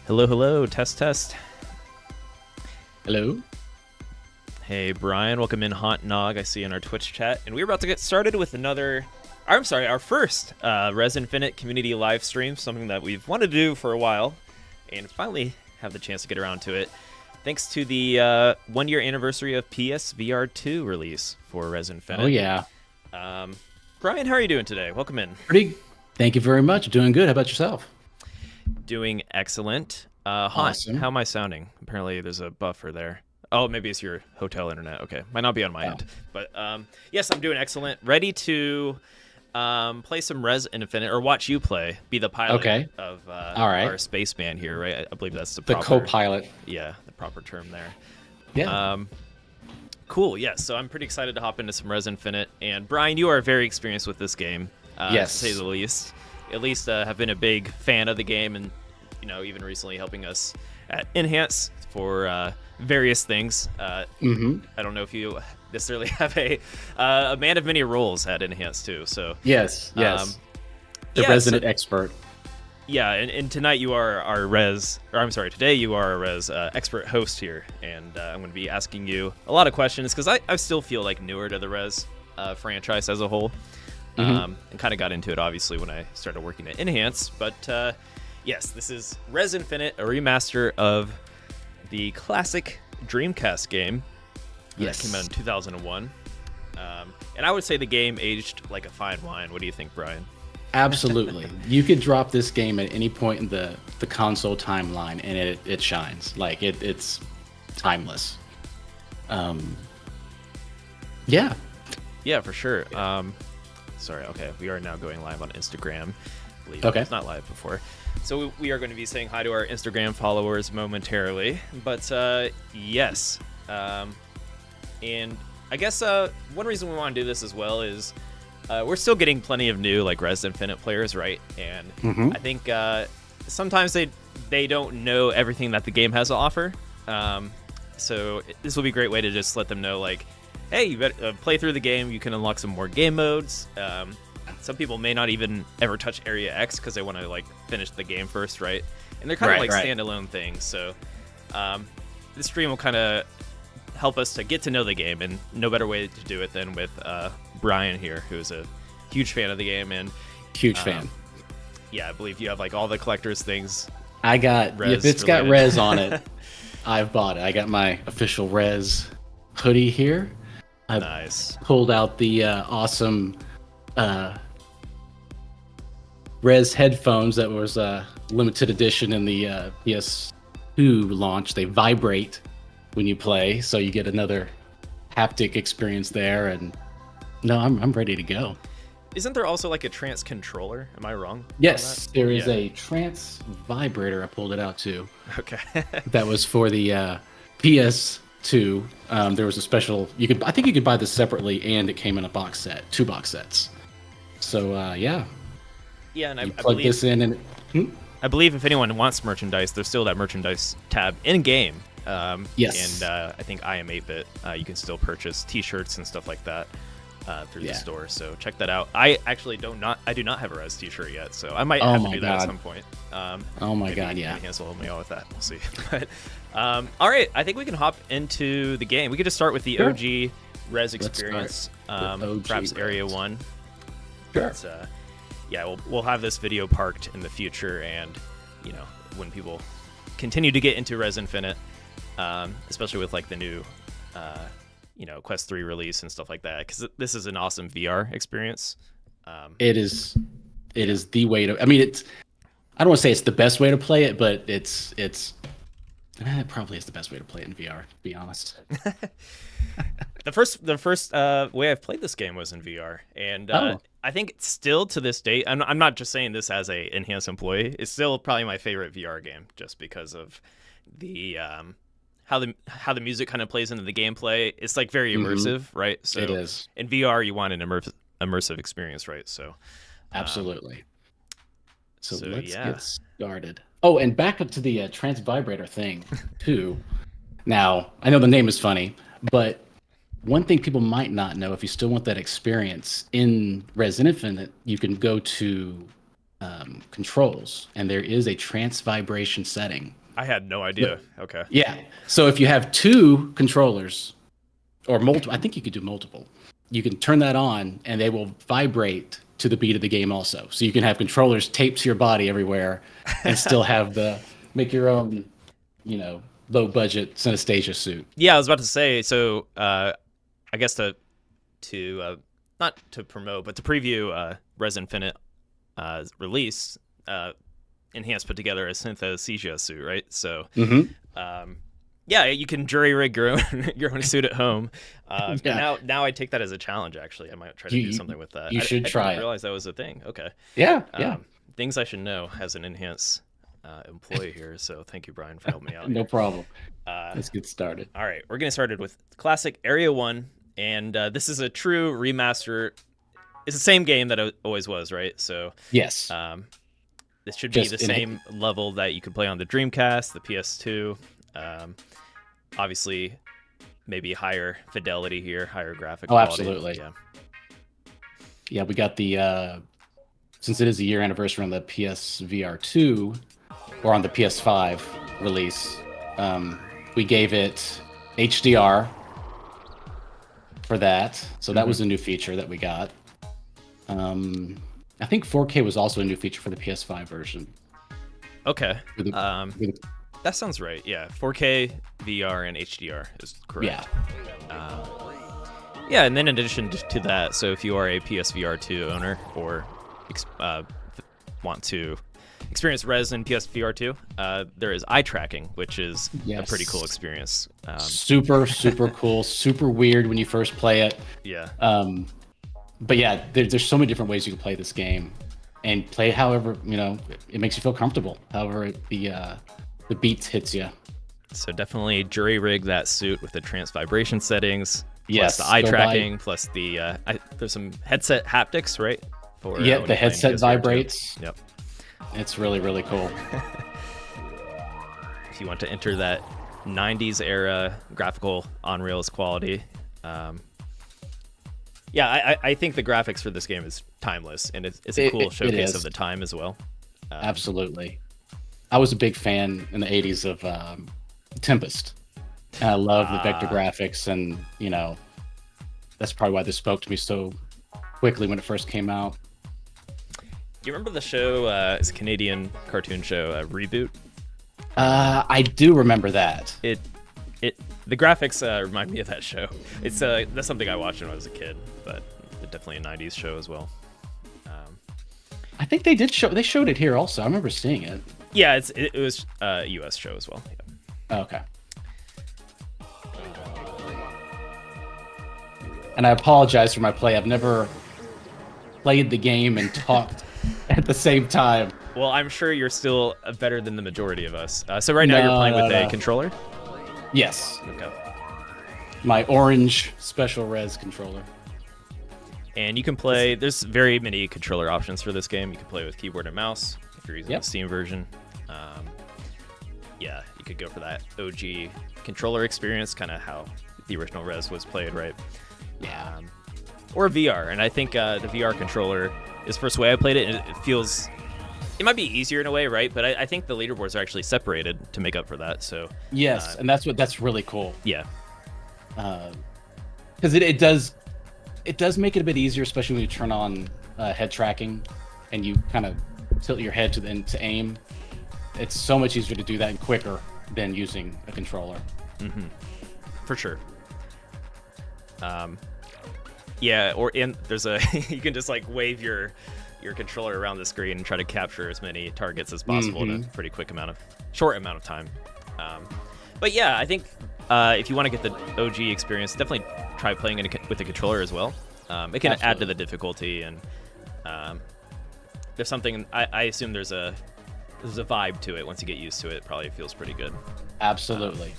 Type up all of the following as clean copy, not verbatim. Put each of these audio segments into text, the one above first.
Hello, hello, test, test. Hello. Hey, Brian, welcome in, Haunt Nog. I see you in our Twitch chat, and we're about to get started with our first Rez Infinite community live stream, something that we've wanted to do for a while, and finally have the chance to get around to it, thanks to the 1 year anniversary of PSVR 2 release for Rez Infinite. Oh yeah. Brian, how are you doing today? Welcome in. Thank you very much. Doing good. How about yourself? Doing excellent. Haunt, Awesome. how am I sounding? Apparently there's a buffer there. Oh, maybe it's your hotel internet. Okay, might not be on my end. But yes, I'm doing excellent. Ready to play some Rez Infinite, or watch you play. Be the pilot of All right. our spaceman here, right? I believe that's the co-pilot. Yeah, the proper term there. Yeah. Cool. Yeah. So I'm pretty excited to hop into some Rez Infinite. And Brian, you are very experienced with this game, yes, to say the least. At least have been a big fan of the game, and even recently helping us at Enhance for various things. I don't know if you necessarily have a man of many roles at Enhance too. So yes. The resident expert. Yeah, and tonight you are our today you are our Rez expert host here, and I'm going to be asking you a lot of questions because I still feel like newer to the Rez franchise as a whole. And kind of got into it obviously when I started working at Enhance, but yes, this is Rez Infinite, a remaster of the classic Dreamcast game. Yes, that came out in 2001, and I would say the game aged like a fine wine. What do you think, Brian? Absolutely. You could drop this game at any point in the console timeline and it shines. Like it's timeless. Yeah, for sure. Sorry, okay, we are now going live on Instagram. I believe okay. It's not live before. So we are going to be saying hi to our Instagram followers momentarily. But yes. And I guess one reason we want to do this as well is we're still getting plenty of new like Rez Infinite players, right? And I think sometimes they don't know everything that the game has to offer. So this will be a great way to just let them know, like, hey, you better play through the game. You can unlock some more game modes. Some people may not even ever touch Area X because they want to like finish the game first, right? And they're kind of like standalone things. So this stream will kind of help us to get to know the game, and no better way to do it than with Brian here, who's a huge fan of the game and huge fan. Yeah, I believe you have like all the collector's things. I got if it's got Rez on it, I've bought it. I got my official Rez hoodie here. Nice. Pulled out the awesome Rez headphones that was limited edition in the PS2 launch. They vibrate when you play, so you get another haptic experience there. And no, I'm ready to go. Isn't there also like a trance controller? Am I wrong? Yes, there is a trance vibrator. I pulled it out too. Okay. That was for the PS2. There was a special. I think you could buy this separately, and it came in a box set, 2 box sets. So yeah. Yeah, and I plug believe this in, and I believe if anyone wants merchandise, there's still that merchandise tab in game. Yes. And I think I am 8-bit. You can still purchase T-shirts and stuff like that through the store. So check that out. I actually do not have a Rez T-shirt yet, so I might have to do that at some point. Oh my god, yeah. Enhance will help me out with that. We'll see. But all right, I think we can hop into the game. We could just start with the OG Rez experience, perhaps Area 1. Sure. But, yeah, we'll have this video parked in the future, and when people continue to get into Rez Infinite, especially with like the new Quest 3 release and stuff like that, because this is an awesome VR experience. It is the way to. I mean, I don't want to say it's the best way to play it, but it probably is the best way to play it in VR, to be honest. The first way I've played this game was in VR, and I think still to this date, I'm not just saying this as a Enhanced employee, it's still probably my favorite VR game, just because of the how the music kind of plays into the gameplay. It's like very immersive, right? So it is. In VR, you want an immersive experience, right? So absolutely. So let's yeah. get started. Oh, and back up to the trance vibrator thing too. Now, I know the name is funny, but one thing people might not know, if you still want that experience in Rez Infinite, you can go to controls, and there is a trance vibration setting. I had no idea. Okay. Yeah. So if you have 2 controllers or multiple, I think you could do multiple. You can turn that on, and they will vibrate to the beat of the game also. So you can have controllers taped to your body everywhere, and still have make your own, low budget Synesthesia suit. Yeah, I was about to say. So, I guess to not to promote, but to preview Rez Infinite release. Enhanced put together a Synesthesia suit, right? So, yeah, you can jury rig your own suit at home. Yeah. Now I take that as a challenge. Actually, I might try to do something with that. You should try it. I didn't realize that was a thing. Okay. Yeah. Things I should know as an Enhance employee here. So thank you, Brian, for helping me out. No problem. Let's get started. All right, we're getting started with classic Area 1, and this is a true remaster. It's the same game that it always was, right? So yes. This should be the same level that you could play on the Dreamcast, the PS2. Obviously, maybe higher fidelity here, higher graphic quality. Absolutely. Yeah, we got the since it is a year anniversary on the PSVR 2 or on the PS5 release, we gave it HDR for that. So that was a new feature that we got. I think 4K was also a new feature for the PS5 version. Okay. That sounds right. Yeah, 4K, VR, and HDR is correct. Yeah. Yeah, and then in addition to that, so if you are a PSVR 2 owner or want to experience Rez in PSVR 2, there is eye tracking, which is a pretty cool experience. Super cool, super weird when you first play it. Yeah. But yeah, there's so many different ways you can play this game, and play however it makes you feel comfortable. However, the beats hits you. So definitely jury rig that suit with the trance vibration settings. Yes, plus the eye tracking, plus the there's some headset haptics, right? The headset vibrates. Yep. It's really cool. If you want to enter that 90s era graphical on rails quality. Yeah, I think the graphics for this game is timeless, and it's a cool showcase of the time as well. Absolutely. I was a big fan in the 80s of Tempest. And I love the vector graphics, and, that's probably why this spoke to me so quickly when it first came out. Do you remember the show, it's a Canadian cartoon show, Reboot? I do remember that. The graphics remind me of that show. It's that's something I watched when I was a kid, but definitely a 90s show as well. I think they showed it here also. I remember seeing it. Yeah, it was a US show as well. Yeah. Oh, okay. And I apologize for my play. I've never played the game and talked at the same time. Well, I'm sure you're still better than the majority of us. So right now you're playing with a controller? Yes. Okay. My orange special Rez controller. And you can play, there's very many controller options for this game. You can play with keyboard and mouse if you're using the Steam version. Yeah, you could go for that OG controller experience, kind of how the original Rez was played, right? Yeah. Or VR, and I think the VR controller is the first way I played it, and it might be easier in a way, right? But I think the leaderboards are actually separated to make up for that. So yes, and that's really cool. Yeah, because it does make it a bit easier, especially when you turn on head tracking and you kind of tilt your head to aim. It's so much easier to do that and quicker than using a controller. Mm-hmm. For sure. Yeah, there's you can just like wave your controller around the screen and try to capture as many targets as possible in a pretty short amount of time. But yeah, I think if you want to get the OG experience, definitely try playing with the controller as well. It can add to the difficulty, and there's something I assume there's a vibe to it. Once you get used to it, it probably feels pretty good. Absolutely.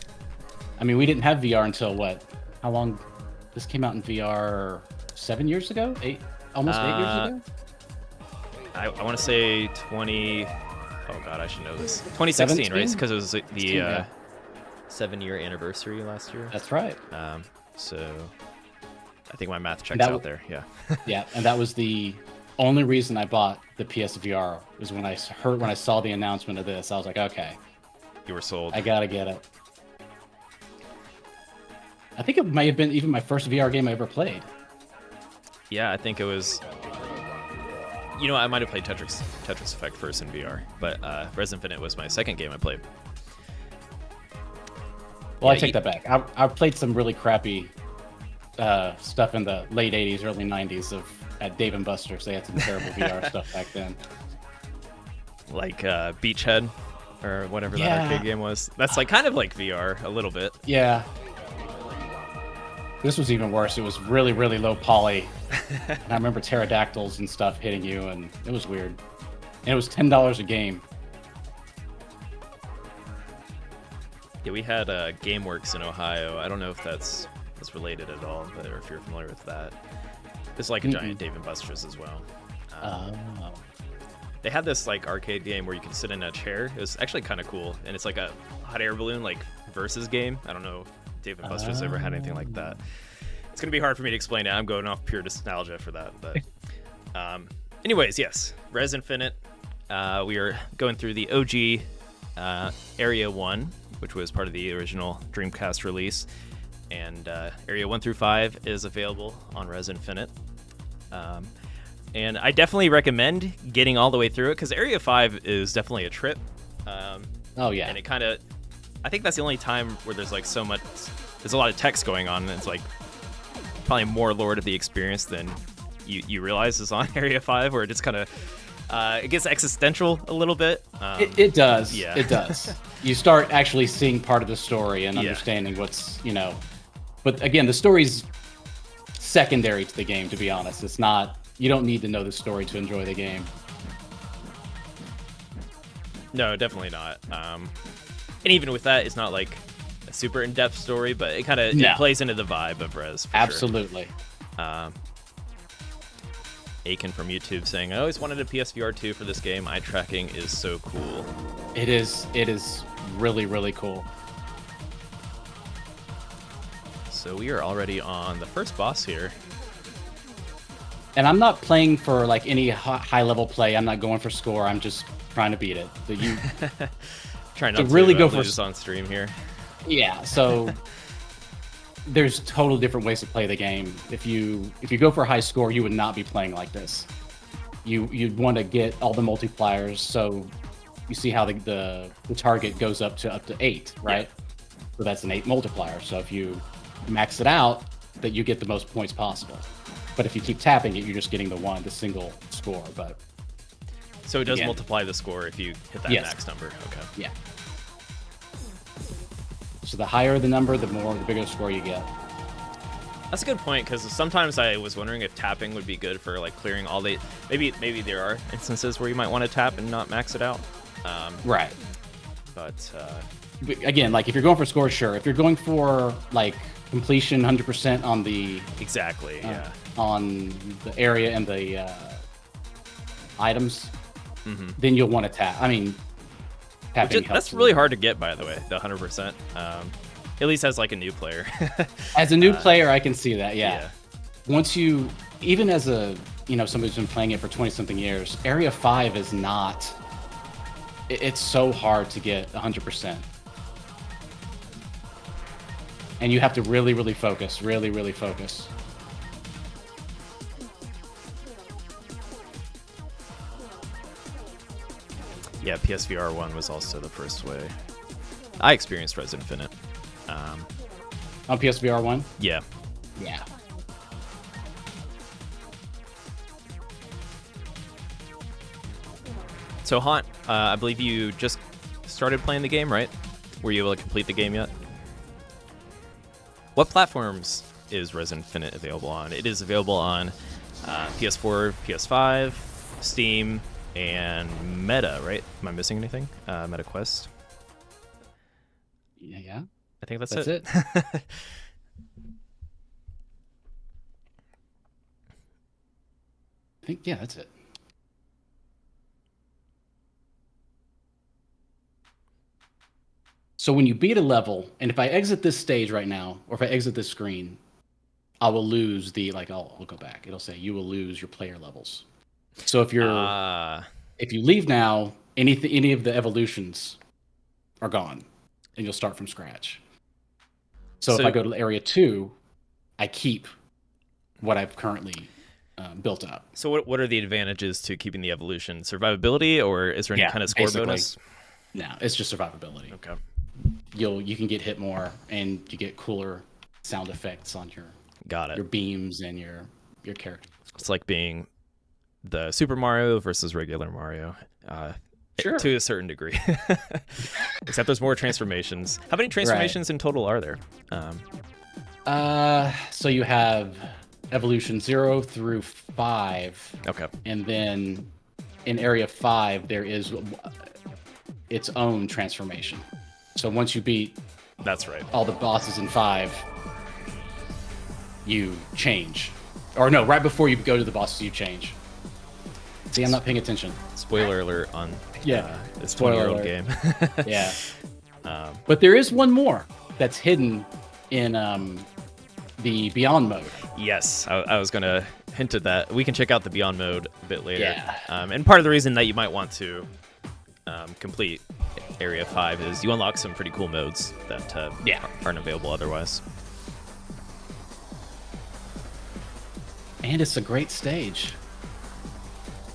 I mean, we didn't have VR until how long? This came out in VR 7 years ago? Almost 8 years ago? I want to say 20. Oh God, I should know this. 2016, 17? Right? Because it was the 7-year anniversary last year. That's right. So I think my math checks out there. Yeah. Yeah, and that was the only reason I bought the PSVR was when I saw the announcement of this. I was like, okay, You were sold. I gotta get it. I think it might have been even my first VR game I ever played. Yeah, I think it was. You know, I might have played Tetris Effect first in VR, but Rez Infinite was my second game I played. Well, Yeah, I take that back. I played some really crappy stuff in the late '80s, early '90s at Dave and Buster's. They had some terrible VR stuff back then. Like Beachhead or whatever that Yeah. arcade game was. That's like kind of like VR a little bit. Yeah. This was even worse. It was really, really low poly. And I remember pterodactyls and stuff hitting you, and it was weird. And it was $10 a game. Yeah, we had GameWorks in Ohio. I don't know if that's related at all, but or if you're familiar with that. It's like a giant Dave and Buster's as well. They had this like arcade game where you could sit in a chair. It was actually kind of cool, and it's like a hot air balloon like versus game. I don't know if Dave and Buster's ever had anything like that. It's gonna be hard for me to explain it. I'm going off pure nostalgia for that, but anyways, yes, Rez Infinite. We are going through the OG Area 1, which was part of the original Dreamcast release, and Area 1 through 5 is available on Rez Infinite. And I definitely recommend getting all the way through it because Area 5 is definitely a trip. Oh, yeah. And it kind of, I think that's the only time where there's like so much, there's a lot of text going on, and it's like probably more lore to the experience than you realize is on Area 5, where it just kind of, it gets existential a little bit. It does. Yeah. It does. You start actually seeing part of the story and understanding what's, but again, the story's secondary to the game, to be honest. It's not, you don't need to know the story to enjoy the game. No, definitely not. And even with that, it's not like a super in-depth story, but it kind of it plays into the vibe of Rez. Absolutely. Sure. Aiken from YouTube saying, I always wanted a PSVR 2 for this game. Eye tracking is so cool. It is really, really cool. So we are already on the first boss here. And I'm not playing for like any high-level play. I'm not going for score. I'm just trying to beat it. So you trying not to really go lose for on stream here. Yeah, so there's totally different ways to play the game. If you go for a high score, you would not be playing like this. You'd want to get all the multipliers. So you see how the target goes up to 8, right? Yeah. So that's an 8 multiplier. So if you max it out, that you get the most points possible. But if you keep tapping it, you're just getting the single score. But so it does multiply the score if you hit that max number. Okay. Yeah. So the higher the number, the bigger the score you get. That's a good point, because sometimes I was wondering if tapping would be good for like clearing all the. Maybe there are instances where you might want to tap and not max it out. Right. But again, like if you're going for score, sure. If you're going for like completion 100% on the on the area and the items, then you'll want to tap. I mean, tapping helps. That's really hard to get, by the way, the 100%. At least as like a new player. As a new player, I can see that. Yeah. Once you, even as a somebody who's been playing it for 20-something years, Area 5 is not. It's so hard to get 100%. And you have to really, really focus. Really, really focus. Yeah, PSVR 1 was also the first way I experienced Rez Infinite. On PSVR 1? Yeah. Yeah. So, Haunt, I believe you just started playing the game, right? Were you able to complete the game yet? What platforms is Rez Infinite available on? It is available on PS4, PS5, Steam, and Meta, right? Am I missing anything? Meta Quest? Yeah. I think that's it. I think, yeah, that's it. So when you beat a level, and if I exit this stage right now, or if I exit this screen, I will lose I'll go back. It'll say you will lose your player levels. So if you leave now, any of the evolutions are gone, and you'll start from scratch. So if I go to area 2, I keep what I've currently built up. So what are the advantages to keeping the evolution? Survivability, or is there any kind of score bonus? No, it's just survivability. Okay. You can get hit more, and you get cooler sound effects on your beams and your character. It's like being the Super Mario versus regular Mario. Sure. To a certain degree. Except there's more transformations. How many transformations in total are there? So you have evolution 0 through 5. Okay. And then in area 5, there is its own transformation. So once you beat all the bosses in 5, you change. Or no, right before you go to the bosses, you change. See, I'm not paying attention. Spoiler alert on this 20-year-old game. Yeah. But there is one more that's hidden in the Beyond mode. Yes, I was going to hint at that. We can check out the Beyond mode a bit later. Yeah. And part of the reason that you might want to complete Area 5 is you unlock some pretty cool modes that aren't available otherwise. And it's a great stage.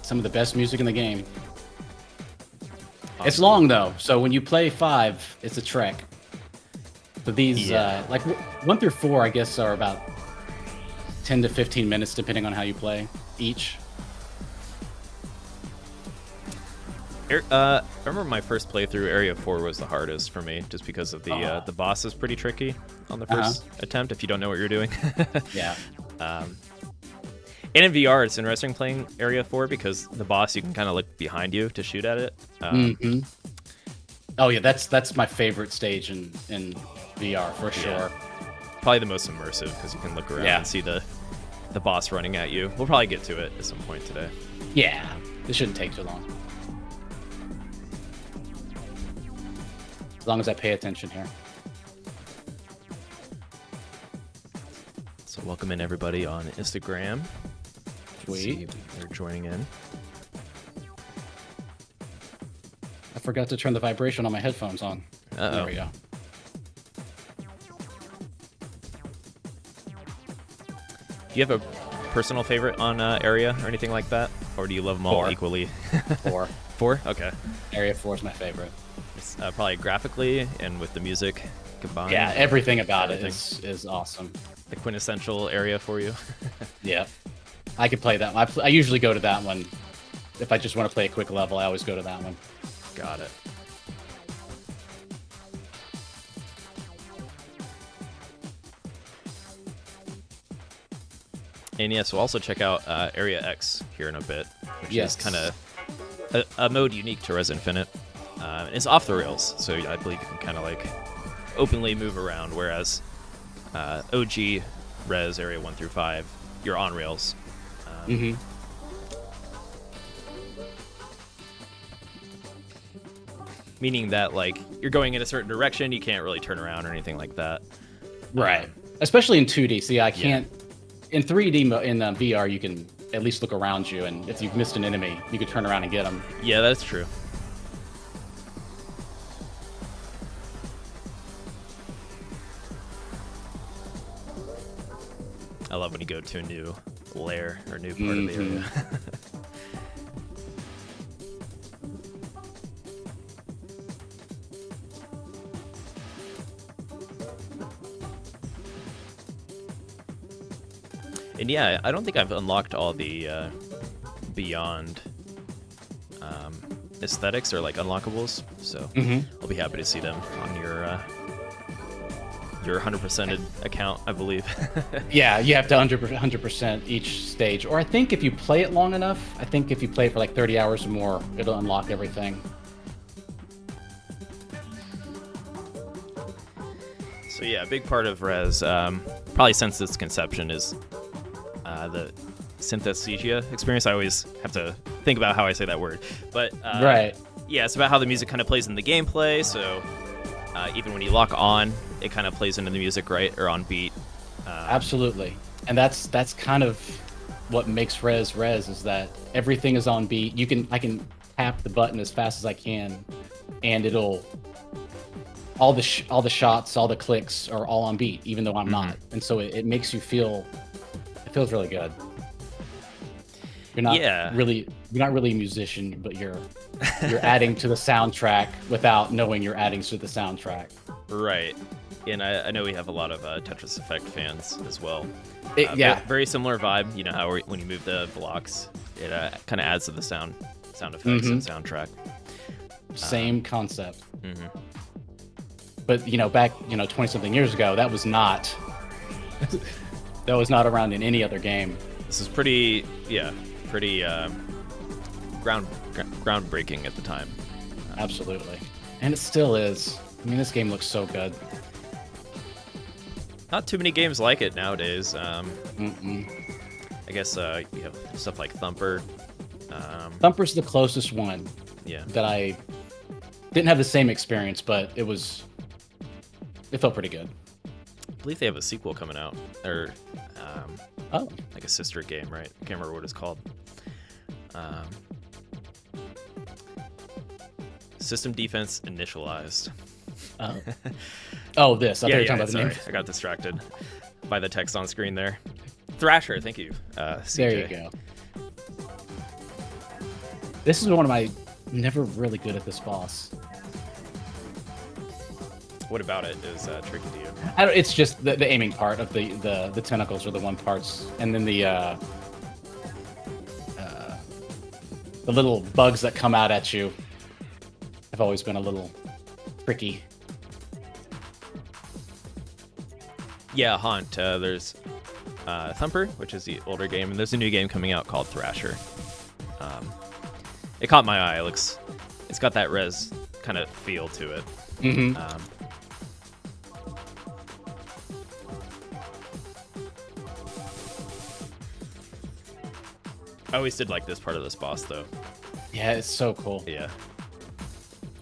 Some of the best music in the game. Awesome. It's long though, so when you play 5, it's a trek. But these, like 1 through 4, I guess, are about 10 to 15 minutes, depending on how you play each. I remember my first playthrough. Area 4 was the hardest for me, just because of the boss is pretty tricky on the first attempt if you don't know what you're doing. Yeah. And in VR, it's interesting playing Area 4 because the boss, you can kind of look behind you to shoot at it. Oh yeah, that's my favorite stage in VR for sure. Probably the most immersive because you can look around and see the boss running at you. We'll probably get to it at some point today. Yeah, this shouldn't take too long. As long as I pay attention here. So welcome in everybody on Instagram. Sweet. They're joining in. I forgot to turn the vibration on my headphones on. There we go. Do you have a personal favorite on Area or anything like that? Or do you love them all equally? 4. 4? Okay. Area 4 is my favorite. It's probably graphically and with the music combined. Yeah, everything about it is awesome. The quintessential Area for you. Yeah. I could play that one. I usually go to that one. If I just want to play a quick level, I always go to that one. Got it. And yes, we'll also check out Area X here in a bit, which is kind of a mode unique to Rez Infinite. It's off the rails, so I believe you can kind of like openly move around, whereas OG Rez Area 1 through 5, you're on rails. Meaning that like you're going in a certain direction, you can't really turn around or anything like that. Right. Especially in 2D. See, I can't. In 3D in VR, you can at least look around you, and if you've missed an enemy, you can turn around and get them. Yeah, that's true. I love when you go to a new lair or new part of the area. And yeah, I don't think I've unlocked all the Beyond aesthetics or like unlockables, so I'll be happy to see them on your 100%ed account, I believe. Yeah, you have to 100% each stage. Or I think if you play it long enough, I think if you play it for like 30 hours or more, it'll unlock everything. So yeah, a big part of Rez, probably since its conception, is the synesthesia experience. I always have to think about how I say that word. But right. Yeah, it's about how the music kind of plays in the gameplay, so even when you lock on, it kind of plays into the music, right, or on beat. Absolutely. And that's kind of what makes Rez is that everything is on beat. I can tap the button as fast as I can, and it'll all the shots, all the clicks are all on beat, even though I'm not. And so it makes you feel. It feels really good. You're not really a musician, but you're adding to the soundtrack without knowing you're adding to the soundtrack. Right. And I know we have a lot of Tetris Effect fans as well. Very similar vibe. You know how when you move the blocks, it kind of adds to the sound effects and soundtrack. Same concept. But back 20-something years ago, that was not around in any other game. This is pretty groundbreaking at the time. Absolutely, and it still is. I mean, this game looks so good. Not too many games like it nowadays. I guess you have stuff like Thumper. Thumper's the closest one. Yeah. That I didn't have the same experience, but it felt pretty good. I believe they have a sequel coming out, or like a sister game, right? I can't remember what it's called. System Defense Initialized. This. I thought you were talking about the name. I got distracted by the text on screen there. Thrasher, thank you. CJ. There you go. This is one of my never really good at this boss. What about it is tricky to you? It's just the aiming part of the tentacles are the one parts, and then the little bugs that come out at you have always been a little tricky. Yeah, Haunt. There's Thumper, which is the older game, and there's a new game coming out called Thrasher. It caught my eye. It's got that Rez kind of feel to it. I always did like this part of this boss, though. Yeah, it's so cool. Yeah.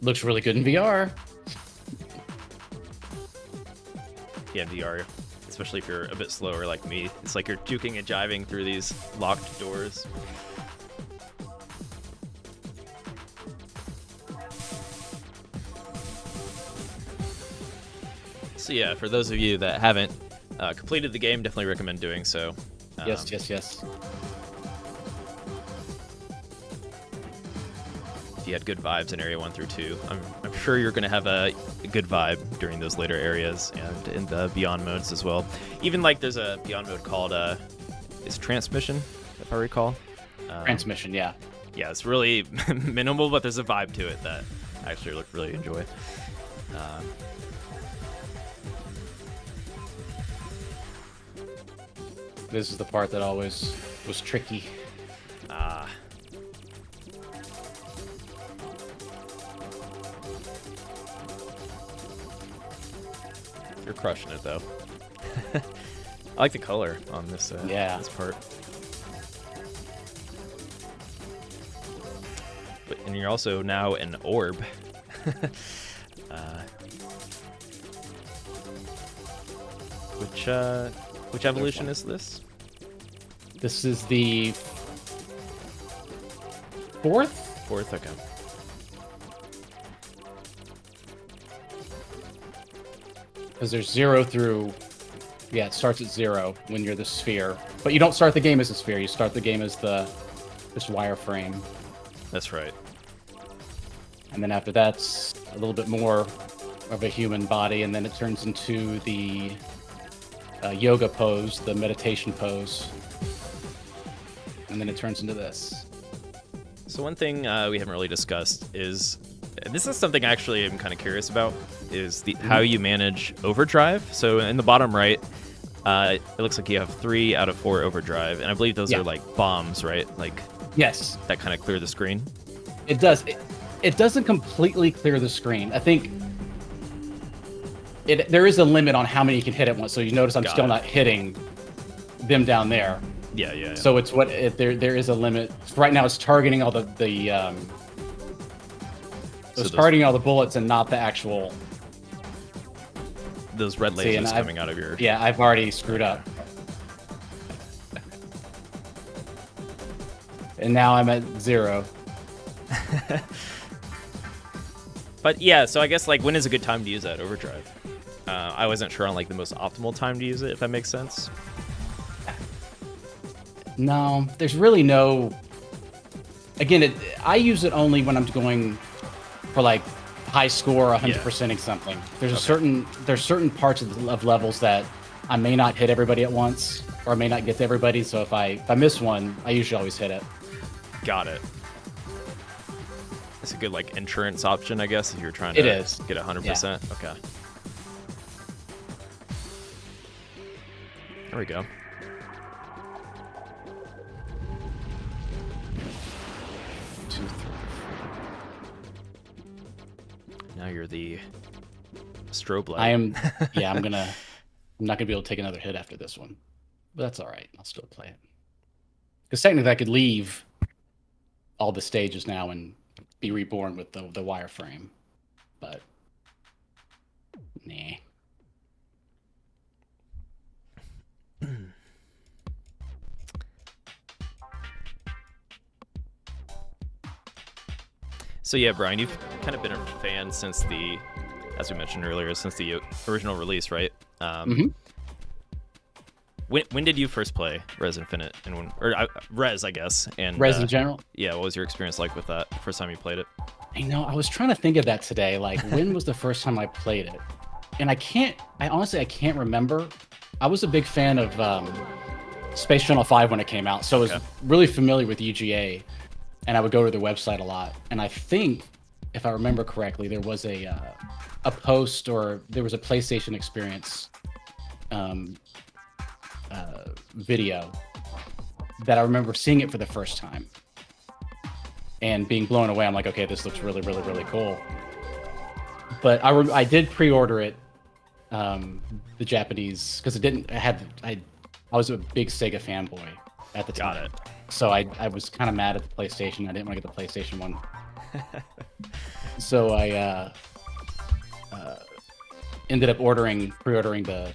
Looks really good in VR. Yeah, VR, especially if you're a bit slower like me. It's like you're juking and jiving through these locked doors. So yeah, for those of you that haven't completed the game, definitely recommend doing so. Yes. If you had good vibes in Area 1 through 2, I'm sure you're going to have a good vibe during those later areas and in the Beyond modes as well. Even there's a Beyond mode called it's Transmission, if I recall. Transmission, yeah. Yeah, it's really minimal, but there's a vibe to it that I actually really enjoy. This is the part that always was tricky. You're crushing it, though. I like the color on this this part. And you're also now an orb. Which evolution is this? This is the fourth? Fourth, okay. Because there's 0 through... Yeah, it starts at 0 when you're the sphere. But you don't start the game as a sphere. You start the game as this wireframe. That's right. And then after that's a little bit more of a human body, and then it turns into the yoga pose, the meditation pose. And then it turns into this. So one thing we haven't really discussed is, and this is something actually I'm kind of curious about, is how you manage overdrive. So in the bottom right, it looks like you have 3 out of 4 overdrive, and I believe those are like bombs, right? Yes, that kind of clear the screen. It does. It doesn't completely clear the screen. I think there is a limit on how many you can hit at once. So you notice I'm still not hitting them down there. Yeah. So it's there is a limit. Right now it's targeting all targeting all the bullets and not the actual. Those red lasers coming out of your. Yeah, I've already screwed up. and now I'm at 0. But yeah, so I guess like when is a good time to use that overdrive? I wasn't sure on like the most optimal time to use it, if that makes sense. No, there's really no. Again, I use it only when I'm going for like high score, 100%ing something. There's certain parts of levels that I may not hit everybody at once, or I may not get to everybody. So if I miss one, I usually always hit it. Got it. It's a good like insurance option, I guess, if you're trying to get 100%. Yeah. Okay. There we go. Now you're the strobe light. I am. Yeah, I'm not gonna be able to take another hit after this one, but that's all right. I'll still play it. Because technically, I could leave all the stages now and be reborn with the wireframe, but nah. So yeah, Brian, you've kind of been a fan since as we mentioned earlier, since the original release, right? When did you first play Rez Infinite, and Rez, I guess, and Rez in general? Yeah, what was your experience like with that first time you played it? I was trying to think of that today. Like, when was the first time I played it? And I honestly can't remember. I was a big fan of Space Channel 5 when it came out, so I was really familiar with UGA. And I would go to their website a lot. And I think, if I remember correctly, there was a post, or there was a PlayStation Experience video that I remember seeing it for the first time and being blown away. I'm like, okay, this looks really, really, really cool. But I did pre-order it, the Japanese, because I was a big Sega fanboy at the time. Got it. So I was kind of mad at the PlayStation. I didn't want to get the PlayStation one. So I ended up pre-ordering the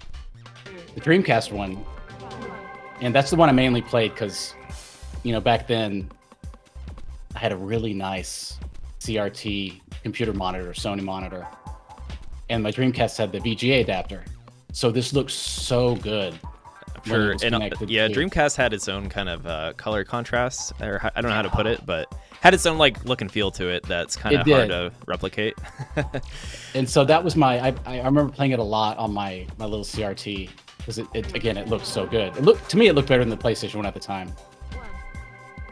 Dreamcast one. And that's the one I mainly played because, back then I had a really nice CRT computer monitor, Sony monitor. And my Dreamcast had the VGA adapter. So this looks so good. Sure, and Dreamcast had its own kind of color contrast, or I don't know how to put it, but had its own like look and feel to it that's kind of hard to replicate. And so that was I remember playing it a lot on my little CRT because it looked so good. To me it looked better than the PlayStation 1 at the time.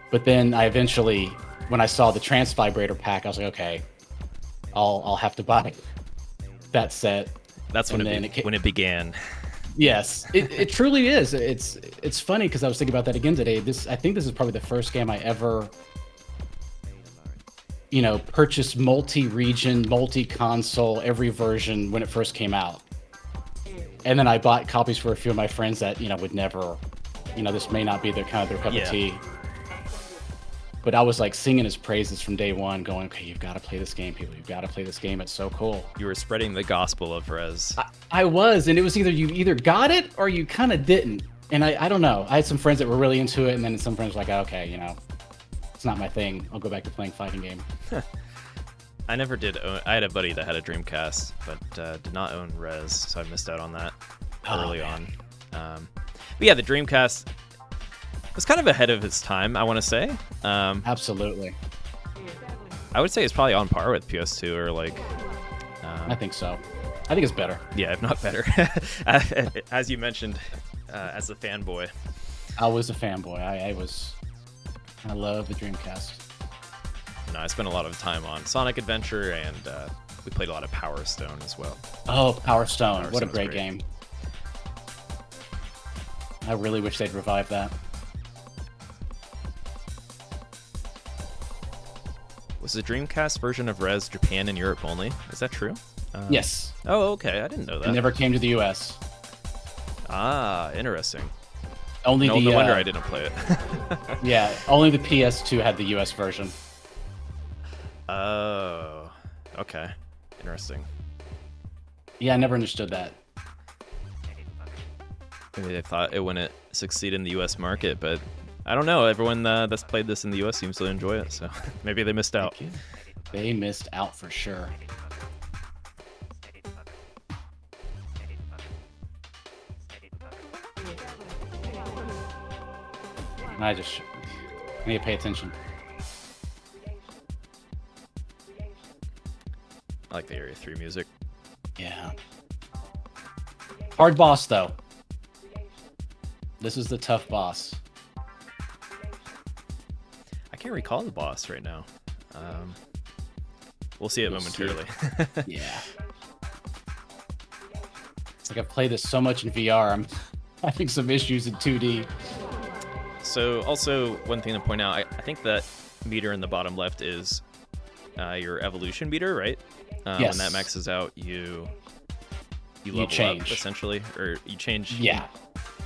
But then I eventually, when I saw the trance vibrator pack, I was like, okay, I'll have to buy that set. That's when it began. Yes, it truly is. It's funny because I was thinking about that again today. I think this is probably the first game I ever, purchased multi-region, multi-console, every version when it first came out. And then I bought copies for a few of my friends that, would never, this may not be their cup of tea. But I was like singing his praises from day one, going, okay, you've got to play this game, people. You've got to play this game. It's so cool. You were spreading the gospel of Rez. I was, and it was you got it or you kind of didn't. And I don't know. I had some friends that were really into it, and then some friends were like, okay, it's not my thing. I'll go back to playing fighting game. I never did I had a buddy that had a Dreamcast, but did not own Rez, so I missed out on that early on. But yeah, the Dreamcast was kind of ahead of its time, I want to say. Absolutely. I would say it's probably on par with PS2 or like... I think so. I think it's better. Yeah, if not better. As you mentioned, as a fanboy. I was a fanboy. I love the Dreamcast. No, I spent a lot of time on Sonic Adventure, and we played a lot of Power Stone as well. Oh, Power Stone. What a great game. I really wish they'd revive that. Was the Dreamcast version of Rez Japan and Europe only? Is that true? Yes. Oh, okay. I didn't know that. It never came to the US. Ah, interesting. No wonder I didn't play it. Yeah, only the PS2 had the US version. Oh, okay. Interesting. Yeah, I never understood that. Maybe they thought it wouldn't succeed in the US market, but I don't know. Everyone that's played this in the US seems to enjoy it, so maybe they missed out. They missed out for sure. I need to pay attention. I like the Area 3 music. Yeah. Hard boss, though. This is the tough boss. I can't recall the boss right now. We'll see it momentarily. Yeah. It's like I've played this so much in VR, I'm having some issues in 2D. So also, one thing to point out, I think that meter in the bottom left is your evolution meter, right? Yes. When that maxes out, you level change. up, essentially, or you change. Yeah.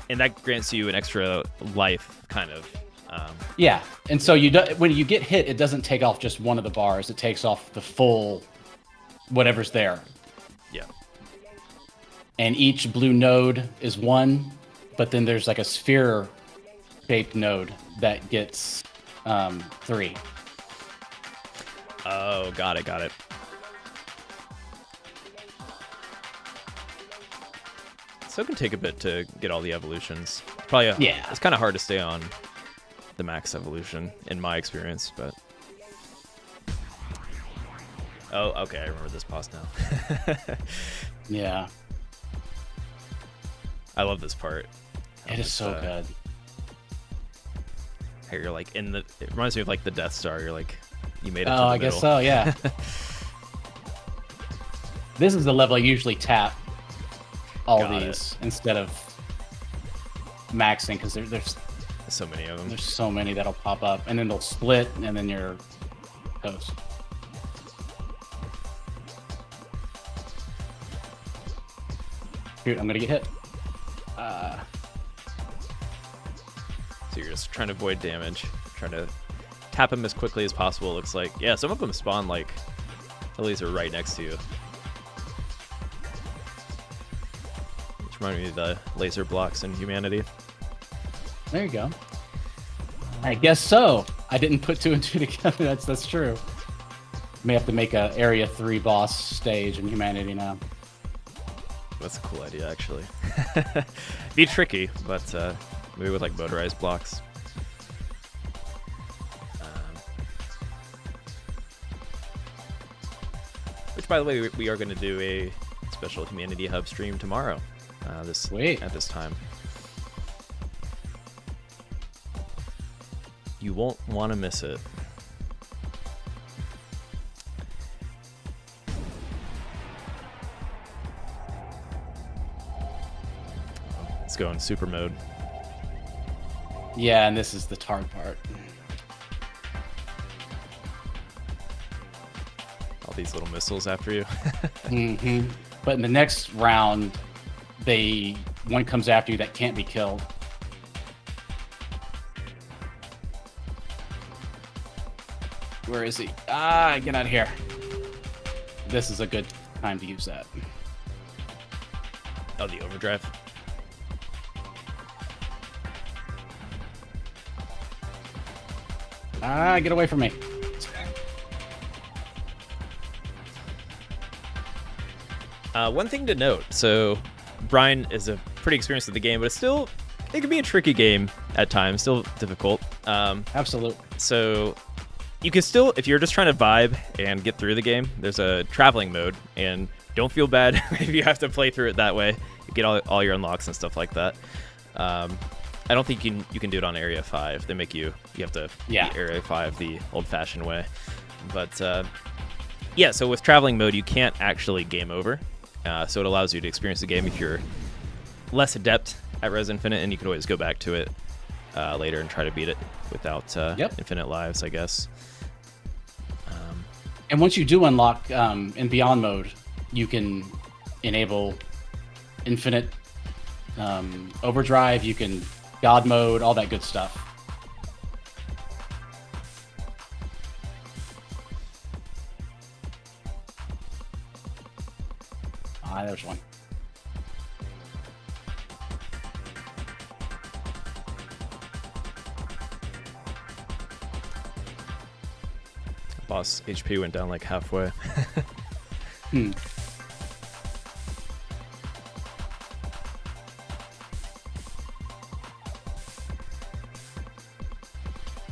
And that grants you an extra life, kind of. Yeah, and so when you get hit, it doesn't take off just one of the bars. It takes off the full whatever's there. Yeah. And each blue node is one, but then there's like a sphere-shaped node that gets 3. Oh, got it. So it can take a bit to get all the evolutions. Probably, yeah. It's kind of hard to stay on the max evolution in my experience, but oh, okay, I remember this boss now. Yeah, I love this part. it is so good. Hey, you're like in the. It reminds me of like the Death Star. You're like, you made it. Oh, to the I middle. guess so. Yeah. This is the level I usually tap all Got these instead of maxing, because there's so many of them. There's so many that'll pop up, and then they'll split, and then you're toast. Dude, I'm gonna get hit. So you're just trying to avoid damage, trying to tap them as quickly as possible. It looks like, yeah, some of them spawn like at least are right next to you. Which reminds me of the laser blocks in Humanity. There you go. I guess so. I didn't put 2 and 2 together. That's true. May have to make a Area 3 boss stage in Humanity now. That's a cool idea, actually. Be tricky, but maybe with like motorized blocks. Which, by the way, we are going to do a special Humanity Hub stream tomorrow. At this time. You won't want to miss it. Let's go in super mode. Yeah, and this is the hard part. All these little missiles after you. Mm-hmm. But in the next round, one comes after you that can't be killed. Where is he? Get out of here. This is a good time to use that. Oh, the overdrive. Get away from me. One thing to note, so Brian is a pretty experienced with the game, but it can be a tricky game at times, still difficult. Absolutely. So you can still, if you're just trying to vibe and get through the game, there's a traveling mode, and don't feel bad if you have to play through it that way. You get all your unlocks and stuff like that. I don't think you can do it on Area 5. They make you have to beat Area 5 the old-fashioned way. But yeah, so with traveling mode, you can't actually game over. So it allows you to experience the game if you're less adept at Rez Infinite, and you can always go back to it later and try to beat it without infinite lives, I guess. And once you do unlock in Beyond mode, you can enable infinite overdrive, you can God mode, all that good stuff. There's one. boss HP went down like halfway.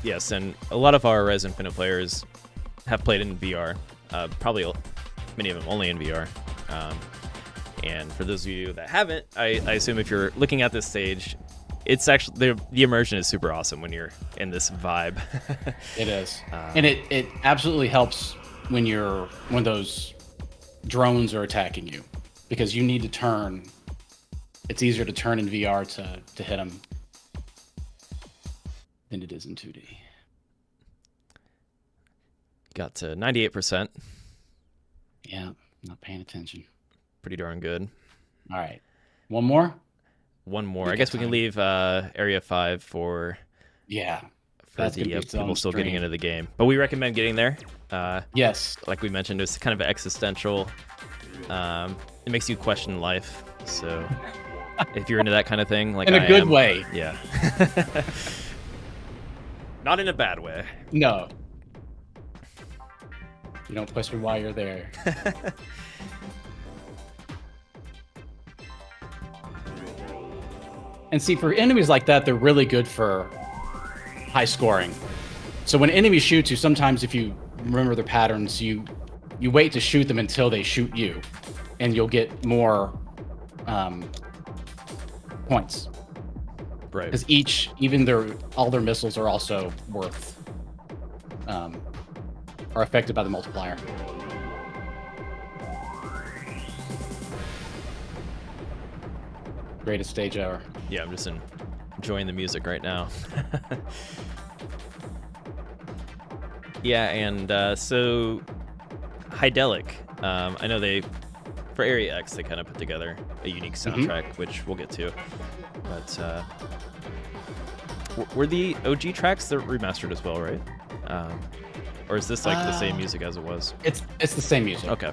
Yes, and a lot of our Rez Infinite players have played in VR. Probably many of them only in VR. And for those of you that haven't, I assume if you're looking at this stage, it's actually the immersion is super awesome when you're in this vibe. It is, and it absolutely helps when those drones are attacking you, because you need to turn. It's easier to turn in VR to hit them than it is in 2D. Got to 98%. Yeah, not paying attention. Pretty darn good. All right, one more. I guess we can leave Area 5 for the people still getting into the game. But we recommend getting there. Yes. Like we mentioned, it's kind of existential. It makes you question life. So if you're into that kind of thing, like in a good way. Yeah. Not in a bad way. No. You don't question why you're there. And see, for enemies like that, they're really good for high scoring. So when enemies shoot you, sometimes if you remember their patterns, you wait to shoot them until they shoot you, and you'll get more points. Right. Because all their missiles are also are affected by the multiplier. Greatest stage ever. Yeah, I'm just enjoying the music right now. Yeah, and so Hydelic, I know for Area X, they kind of put together a unique soundtrack, which we'll get to. But were the OG tracks, they're remastered as well, right? Or is this like the same music as it was? It's the same music. Okay.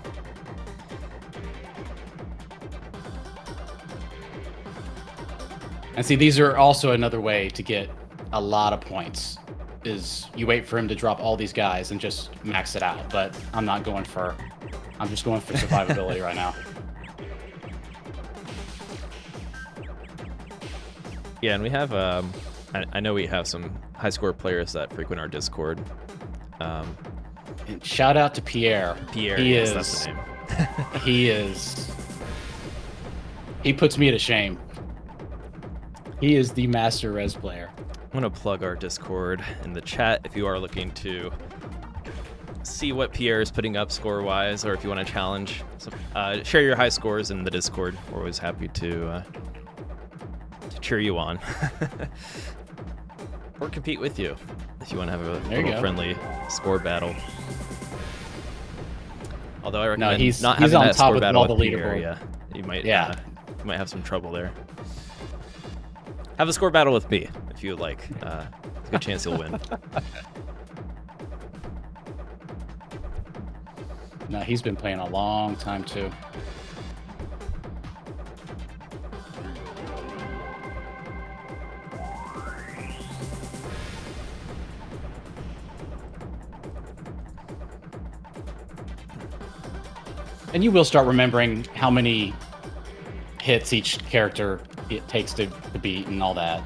And see, these are also another way to get a lot of points, is you wait for him to drop all these guys and just max it out. But I'm just going for survivability right now. Yeah, and we have, I know we have some high score players that frequent our Discord. And shout out to Pierre. That's the name. He puts me to shame. He is the master Rez player. I'm going to plug our Discord in the chat if you are looking to see what Pierre is putting up score-wise, or if you want to challenge. So, share your high scores in the Discord. We're always happy to cheer you on. Or compete with you if you want to have a little friendly score battle. Although I recommend not having that score battle with Pierre. Yeah, you might have some trouble there. Have a score battle with me if you would like. There's a good chance you'll win. No, he's been playing a long time too. And you will start remembering how many hits each character it takes to beat and all that.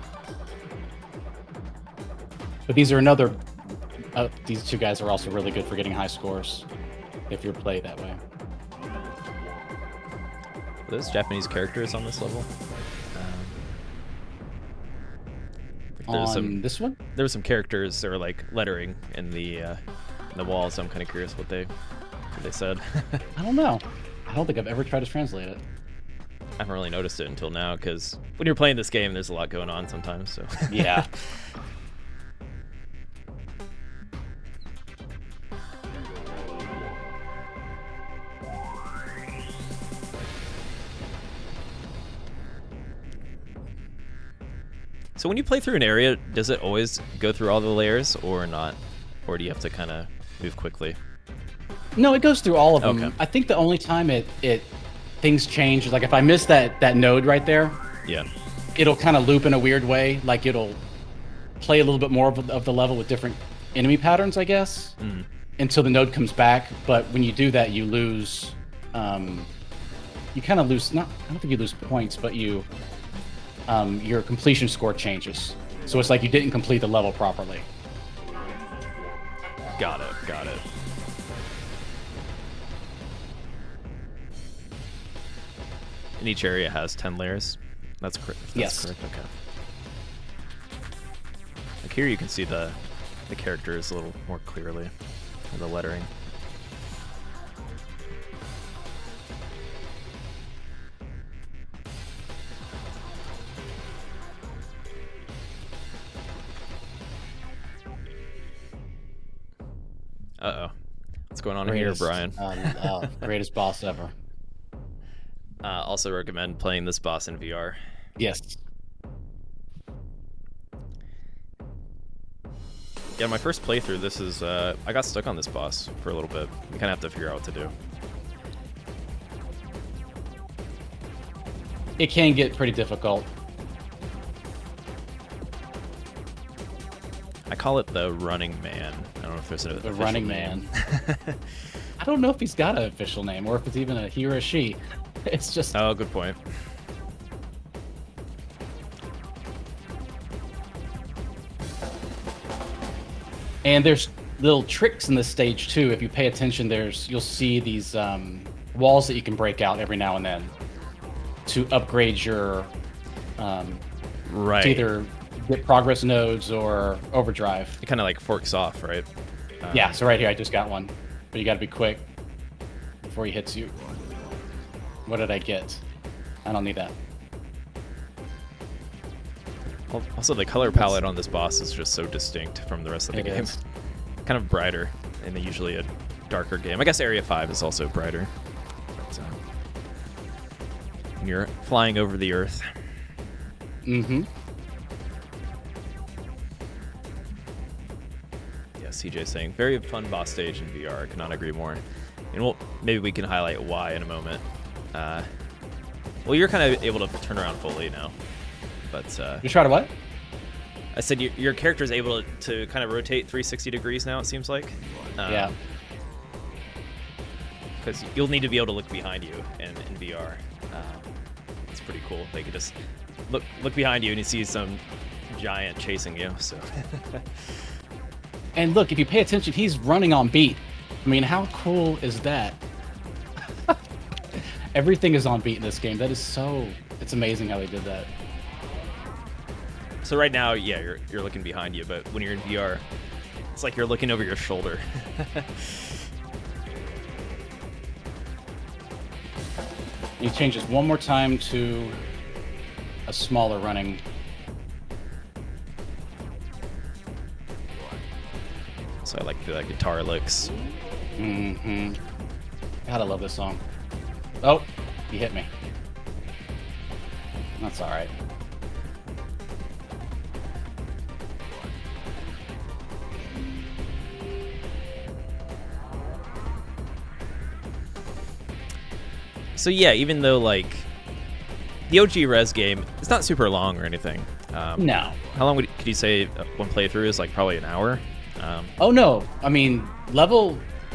But these are these two guys are also really good for getting high scores if you're played that way. Are those Japanese characters on this level? This one? There were some characters that were like lettering in the wall, so I'm kind of curious what they said. I don't know. I don't think I've ever tried to translate it. I haven't really noticed it until now, because when you're playing this game, there's a lot going on sometimes. So yeah. So when you play through an area, does it always go through all the layers or not? Or do you have to kind of move quickly? No, it goes through all of them. Okay. I think the only time things change is like if I miss that node right there, yeah, it'll kind of loop in a weird way. Like it'll play a little bit more of the level with different enemy patterns, I guess. until the node comes back. But when you do that, you lose. You kind of lose. Not. I don't think you lose points, but you. Your completion score changes. So it's like you didn't complete the level properly. Got it. Got it. And each area has 10 layers. That's correct. Yes. Correct. Okay. Like here, you can see the characters a little more clearly, or the lettering. Uh-oh. What's going on here, Brian? Greatest boss ever. Also recommend playing this boss in VR. Yes. Yeah, my first playthrough, this is, I got stuck on this boss for a little bit. You kind of have to figure out what to do. It can get pretty difficult. I call it the running man. I don't know if there's The running man. I don't know if he's got an official name or if it's even a he or a she. It's just... Oh, good point. And there's little tricks in this stage too. If you pay attention, you'll see these walls that you can break out every now and then to upgrade your right. to either get progress nodes or overdrive. It kind of like forks off, right? Yeah, so right here I just got one. But you gotta be quick before he hits you. What did I get? I don't need that. Also, the color palette on this boss is just so distinct from the rest of the game. Is. Kind of brighter in usually a darker game. I guess Area 5 is also brighter. But, when you're flying over the Earth. Mm-hmm. Yeah, CJ saying, very fun boss stage in VR. I cannot agree more. And maybe we can highlight why in a moment. Well, you're kind of able to turn around fully now. But You try to what? I said your character is able to kind of rotate 360 degrees now, it seems like. Yeah. Because you'll need to be able to look behind you in VR. It's pretty cool. They could just look behind you and you see some giant chasing you. So. And look, if you pay attention, he's running on beat. I mean, how cool is that? Everything is on beat in this game. That is so... It's amazing how they did that. So right now, yeah, you're looking behind you, but when you're in VR, it's like you're looking over your shoulder. He changes one more time to a smaller running. So I like the guitar licks. Mm-hmm. God, I love this song. Oh, he hit me. That's all right. So yeah, even though like the OG Rez game, it's not super long or anything. No. How long could you say one playthrough is? Like probably an hour. Oh no, I mean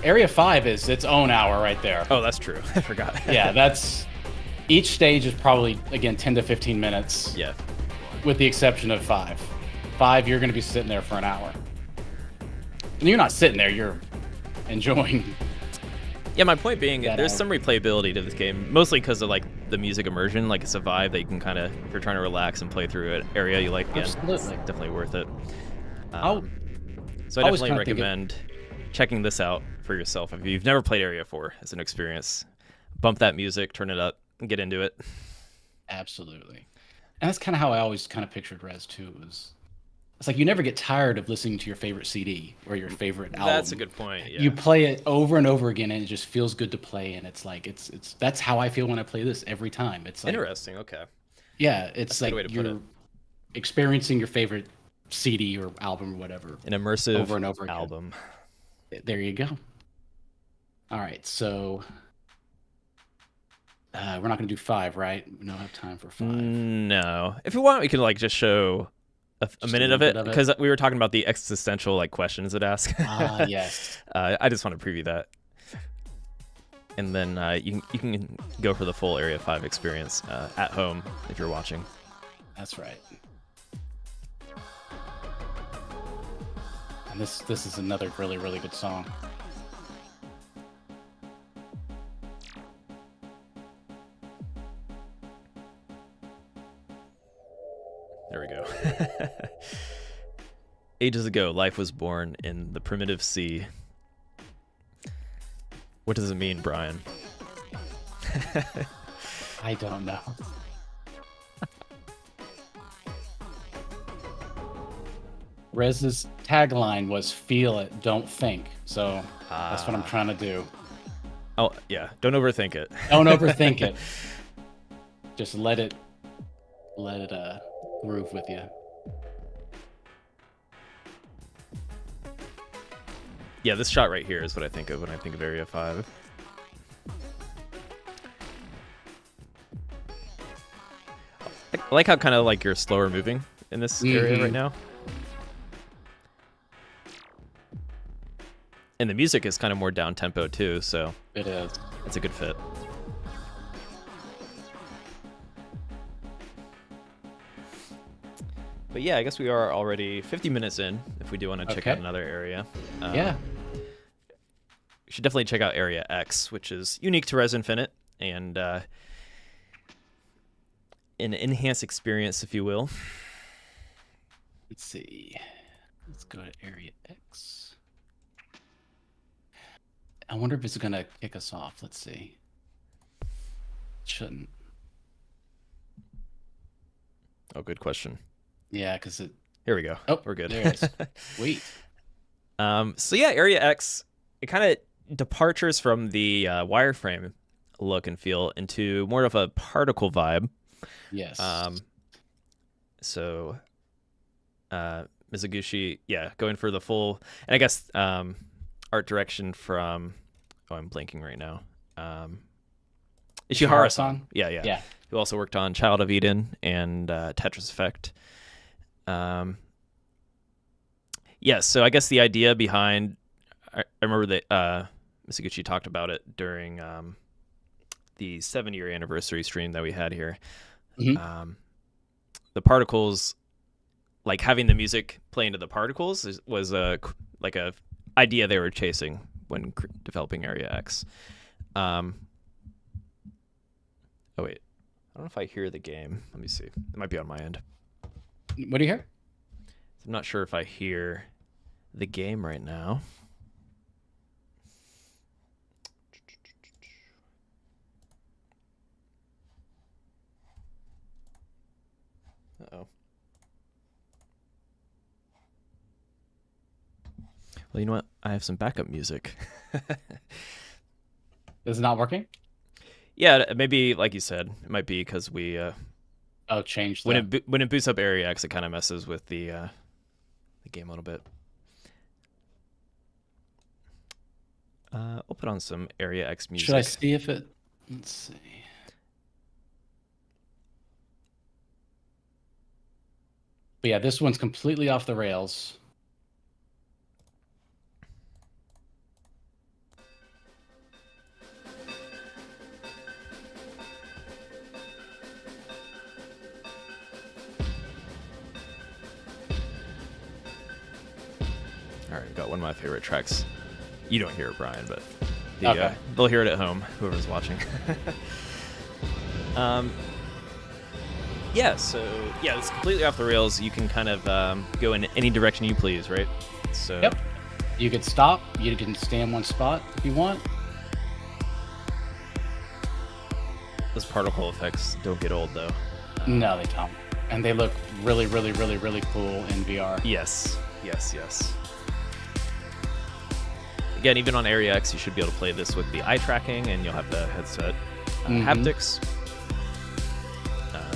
Area 5 is its own hour right there. Oh, that's true. I forgot. Yeah, that's each stage is probably again 10 to 15 minutes. Yeah. With the exception of 5. 5, you're going to be sitting there for an hour. And you're not sitting there, you're enjoying. Yeah, my point being, there's hour. some replayability to this game, mostly because of like the music immersion. Like it's a vibe that you can kind of, if you're trying to relax and play through an area you like, again, it's definitely worth it. So I definitely recommend checking this out for yourself. If you've never played Area 4 as an experience, bump that music, turn it up, and get into it. Absolutely. And that's kind of how I always kind of pictured Rez too. It's like you never get tired of listening to your favorite CD or your favorite album. That's a good point. Yeah. You play it over and over again, and it just feels good to play. And it's like that's how I feel when I play this every time. It's like, interesting. Okay. Yeah, it's that's like you're experiencing your favorite CD or album or whatever. An immersive over and over again. album. There you go. All right, so we're not going to do 5, right? We don't have time for 5. No. If you want, we can like just show a minute of it because we were talking about the existential like questions it asks. Ah, yes. I just want to preview that, and then you can go for the full Area 5 experience at home if you're watching. That's right. And this is another really, really good song. There we go. Ages ago, life was born in the primitive sea. What does it mean, Brian? I don't know. Rez's tagline was "Feel it, don't think." So that's what I'm trying to do. Oh yeah, don't overthink it. Don't overthink it. Just let it groove with you. Yeah, this shot right here is what I think of when I think of Area 5. I like how kind of like you're slower moving in this area right now. And the music is kind of more down tempo too, so it is. It's a good fit. But yeah, I guess we are already 50 minutes in if we do want to check out another area. Yeah. You should definitely check out Area X, which is unique to Rez Infinite and an enhanced experience, if you will. Let's see. Let's go to Area X. I wonder if it's going to kick us off. Let's see. It shouldn't. Oh, good question. Yeah, because it... Here we go. Oh, we're good. There it is. Sweet. So yeah, Area X, it kind of departures from the wireframe look and feel into more of a particle vibe. Yes. So Mizuguchi, yeah, going for the full, and I guess art direction from, I'm blanking right now. Ishihara-san. Yeah. Who also worked on Child of Eden and Tetris Effect. Yeah, so I guess the idea behind, I remember that Mizuguchi talked about it during the 7-year anniversary stream that we had here. Mm-hmm. The particles, like having the music play into the particles was a idea they were chasing when developing Area X. Oh wait, I don't know if I hear the game. Let me see. It might be on my end. What do you hear? I'm not sure if I hear the game right now. Uh-oh. Well, you know what? I have some backup music. Is it not working? Yeah, maybe like you said, it might be because we changed when it boots up Area X, it kind of messes with the game a little bit. I'll put on some Area X music. Should I see if it? Let's see. But yeah, this one's completely off the rails. All right, got one of my favorite tracks. You don't hear it, Brian, but they'll hear it at home, whoever's watching. Yeah, so yeah, it's completely off the rails. You can kind of go in any direction you please, right? So yep. You can stop. You can stay in one spot if you want. Those particle effects don't get old, though. No, they don't. And they look really, really, really, really cool in VR. Yes. Again, even on Area X, you should be able to play this with the eye tracking, and you'll have the headset haptics.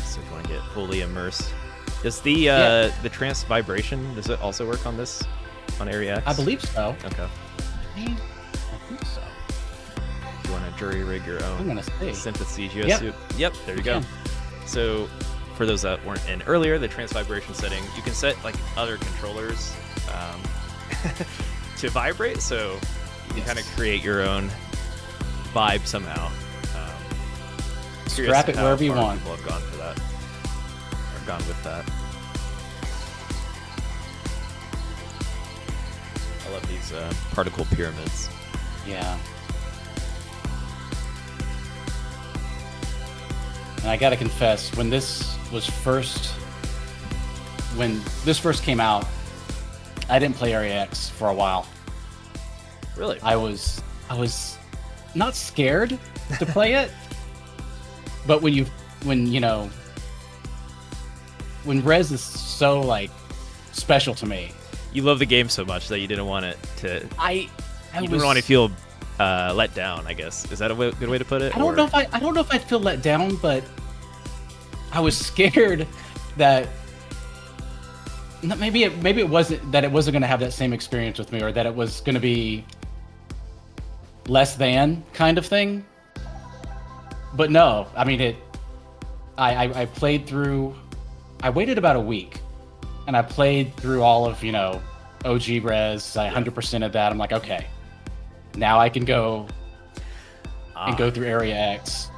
So if you want to get fully immersed, does the trance vibration, does it also work on this, on Area X? I believe so. Okay. I think so. If you want to jury rig your own I'm gonna see. synesthesia suit. Yep, there you go. So for those that weren't in earlier, the trance vibration setting, you can set like other controllers to vibrate, so you can kind of create your own vibe somehow. Strap it wherever you want. People have gone for that, or gone with that. I love these particle pyramids. Yeah. And I gotta confess, when this first came out, I didn't play Area X for a while. Really? I was not scared to play it, but when Rez is so like special to me, you love the game so much that you didn't want it to. You didn't want to feel let down, I guess. Is that a good way to put it? I don't know if I'd feel let down, but I was scared that maybe it wasn't going to have that same experience with me, or that it was going to be less than kind of thing. But no, I mean I played through. I waited about a week, and I played through all of OG Rez. I 100%ed that. I'm like, okay, now I can go and go through Area X.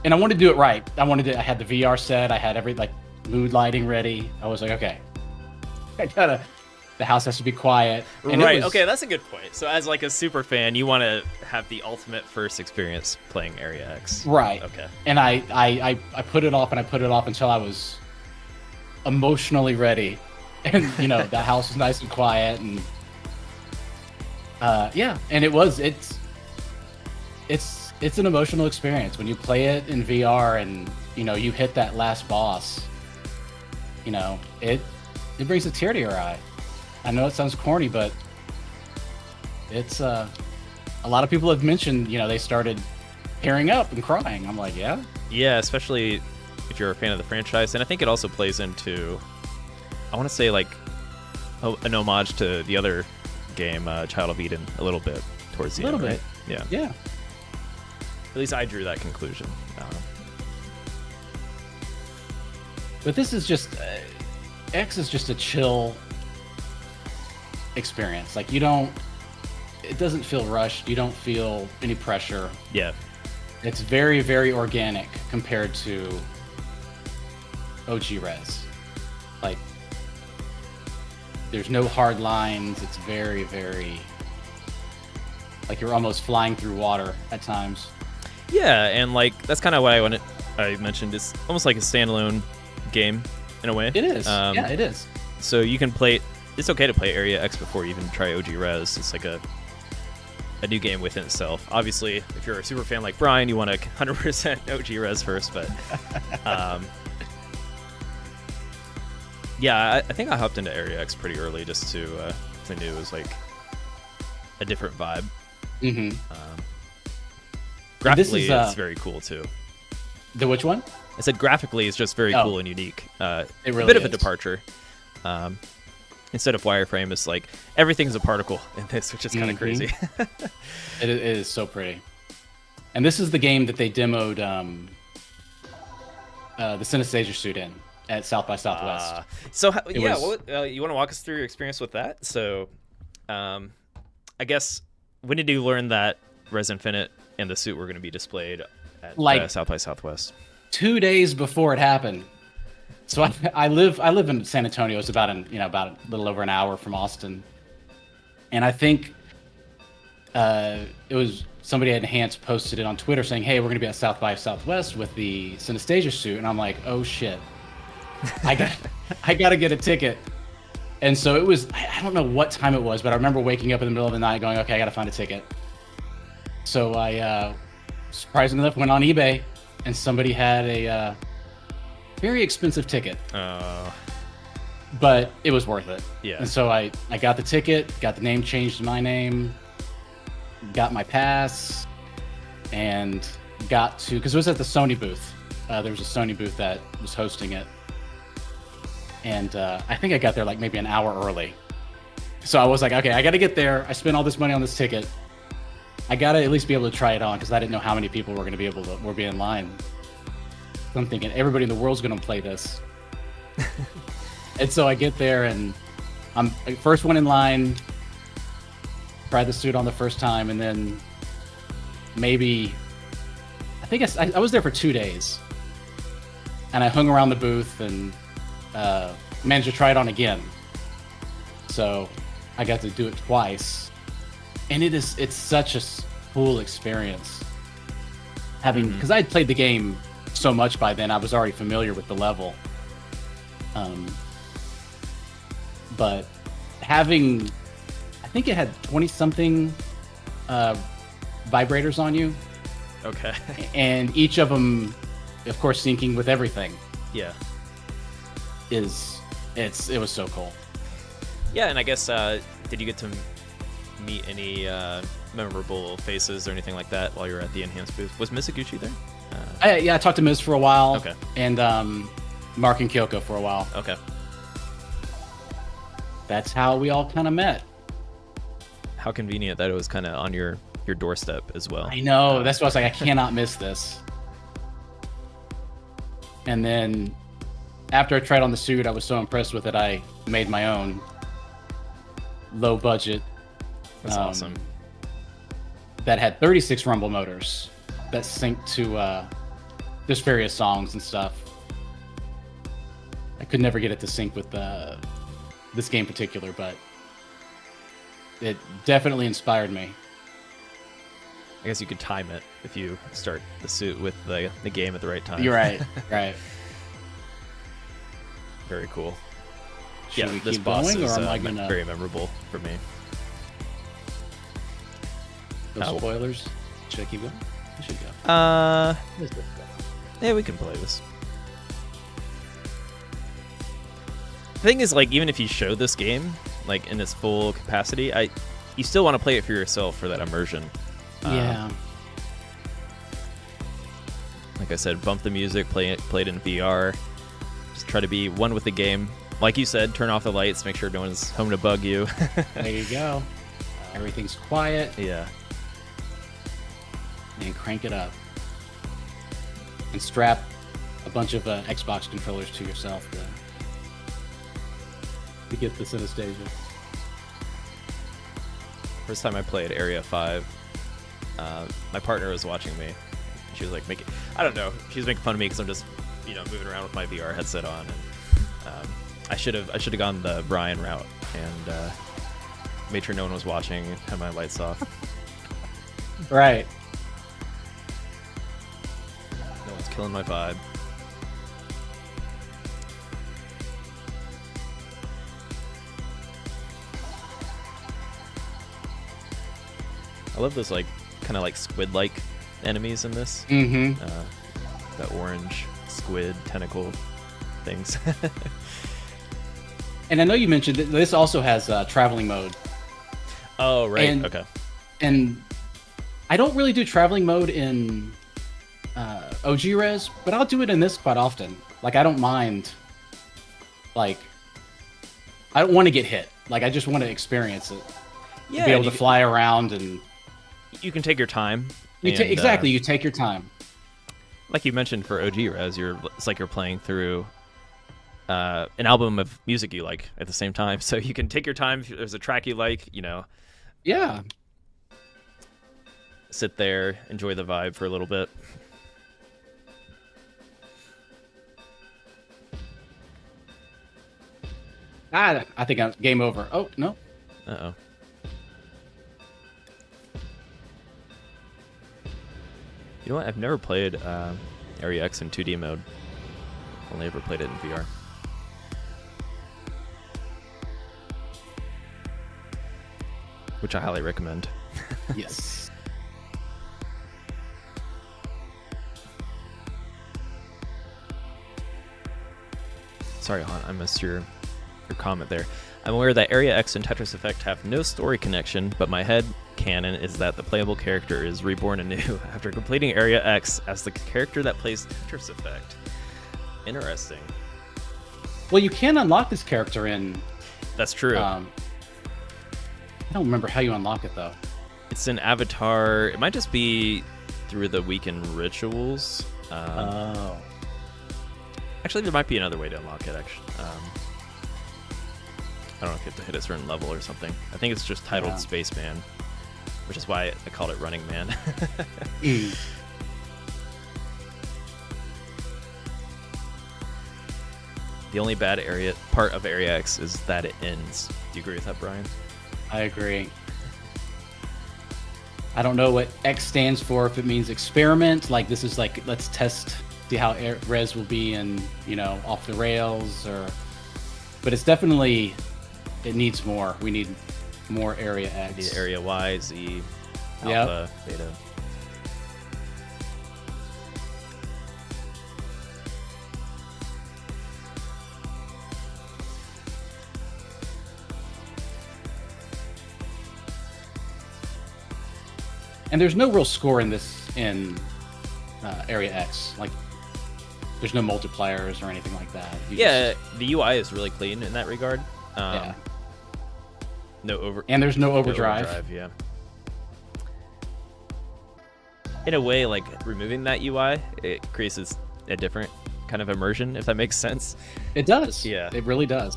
And I wanted to do it right. I had the VR set. I had every mood lighting ready. I was like, okay, the house has to be quiet. And right. Okay, that's a good point. So as like a super fan, you want to have the ultimate first experience playing Area X. Right. Okay. And I put it off, and I put it off until I was emotionally ready. And the house was nice and quiet, and yeah, and it's an emotional experience when you play it in VR, and you hit that last boss. It brings a tear to your eye. I know it sounds corny, but it's a lot of people have mentioned they started tearing up and crying. I'm like, yeah, especially if you're a fan of the franchise, and I think it also plays into, I want to say an homage to the other game, Child of Eden, a little bit towards the end. Right? Yeah. At least I drew that conclusion. But this is just X is just a chill experience. Like it doesn't feel rushed. You don't feel any pressure. Yeah. It's very, very organic compared to OG Rez. Like, there's no hard lines. It's very, very like you're almost flying through water at times. Yeah, and that's kind of what I mentioned. It's almost like a standalone game in a way. It is. Yeah, it is. So you can play. It's okay to play Area X before you even try OG Rez. It's like a new game within itself. Obviously, if you're a super fan like Brian, you want to 100% OG Rez first. But yeah, I think I hopped into Area X pretty early just to I knew it was like a different vibe. Mm-hmm. Graphically, it's very cool too. The which one? I said graphically, it's just very cool and unique. It really a bit is. of a departure. Instead of wireframe, it's like everything's a particle in this, which is kind of crazy. It is so pretty. And this is the game that they demoed the Synesthesia suit in at South by Southwest. So you want to walk us through your experience with that? So, I guess when did you learn that Rez Infinite and the suit were going to be displayed at South by Southwest? 2 days before it happened. So I live in San Antonio. It's about a little over an hour from Austin, and I think it was somebody at Enhanced posted it on Twitter saying, "Hey, we're going to be at South by Southwest with the Synesthesia suit," and I'm like, "Oh shit, I got to get a ticket." And so it was. I don't know what time it was, but I remember waking up in the middle of the night going, "Okay, I got to find a ticket." So I, surprisingly enough, went on eBay, and somebody had a very expensive ticket. But it was worth it. Yeah. And so I got the ticket, got the name changed to my name, got my pass, and got to, because it was at the Sony booth. There was a Sony booth that was hosting it. And I think I got there like maybe an hour early. So I was like, okay, I got to get there. I spent all this money on this ticket. I got to at least be able to try it on, because I didn't know how many people were going to be in line. I'm thinking everybody in the world's gonna play this. And so I get there and I'm first one in line. Tried the suit on the first time, and then maybe I think I was there for 2 days, and I hung around the booth and managed to try it on again. So I got to do it twice, and it's such a cool experience. Having because I had played the game so much by then, I was already familiar with the level. But having, I think it had 20-something vibrators on you. Okay. And each of them, of course, syncing with everything. Yeah. It was so cool. Yeah, and I guess, did you get to meet any memorable faces or anything like that while you were at the Enhanced booth? Was Misaguchi there? I talked to Miz for a while. Okay. And Mark and Kyoko for a while. Okay. That's how we all kind of met. How convenient that it was kind of on your doorstep as well. I know. That's why I was like, I cannot miss this. And then after I tried on the suit, I was so impressed with it, I made my own low budget. That's awesome. That had 36 rumble motors that synced to just various songs and stuff. I could never get it to sync with this game in particular, but it definitely inspired me. I guess you could time it if you start the suit with the game at the right time. You're right. Right. Very cool. Should we this keep boss going, is or am I gonna very memorable for me. No spoilers? Should I keep going? I should go. Let's go. Yeah, we can play this. The thing is, like, even if you show this game, like, in its full capacity, you still want to play it for yourself for that immersion. Yeah. Like I said, bump the music, play it in VR. Just try to be one with the game. Like you said, turn off the lights, make sure no one's home to bug you. There you go. Everything's quiet. Yeah. And crank it up. And strap a bunch of Xbox controllers to yourself to get the synesthesia. First time I played Area 5, my partner was watching me. She was like I don't know, she was making fun of me because I'm just, moving around with my VR headset on. And I should have gone the Brian route and made sure no one was watching, had my lights off. Right. No one's killing my vibe. I love those kind of squid-like enemies in this. Mm-hmm. That orange squid tentacle things. And I know you mentioned that this also has traveling mode. Oh, right. And, okay. And I don't really do traveling mode in OG Rez, but I'll do it in this quite often. I don't mind. I don't want to get hit. I just want to experience it. Yeah. Be able to fly around and. You can take your time. Exactly. You take your time. Like you mentioned for OG Rez, it's like you're playing through an album of music you like at the same time. So you can take your time. If there's a track you like, Yeah. Sit there, enjoy the vibe for a little bit. I think I'm game over. Oh, no. Uh-oh. You know what? I've never played Area X in 2D mode. Only ever played it in VR. Which I highly recommend. Yes. Sorry, Han, I missed your comment there. I'm aware that Area X and Tetris Effect have no story connection, but my head canon is that the playable character is reborn anew after completing Area X as the character that plays Tetris Effect. Interesting. Well, you can unlock this character in... That's true. I don't remember how you unlock it, though. It's an avatar. It might just be through the weekend rituals. Oh. Actually, there might be another way to unlock it. Actually, I don't know if you have to hit a certain level or something. I think it's just titled Spaceman, which is why I called it Running Man. The only bad part of Area X is that it ends. Do you agree with that, Brian? I agree. I don't know what X stands for, if it means experiment, like this is like, let's test, see how Rez will be in, you know, off the rails, or, but it's definitely, it needs more. We need more Area X. We need Area Y, Z, Alpha, Beta. And there's no real score in Area X. Like, there's no multipliers or anything like that. The UI is really clean in that regard. Yeah. And there's no overdrive. Yeah. In a way, like removing that UI, it creates a different kind of immersion, if that makes sense. It does. Yeah. It really does.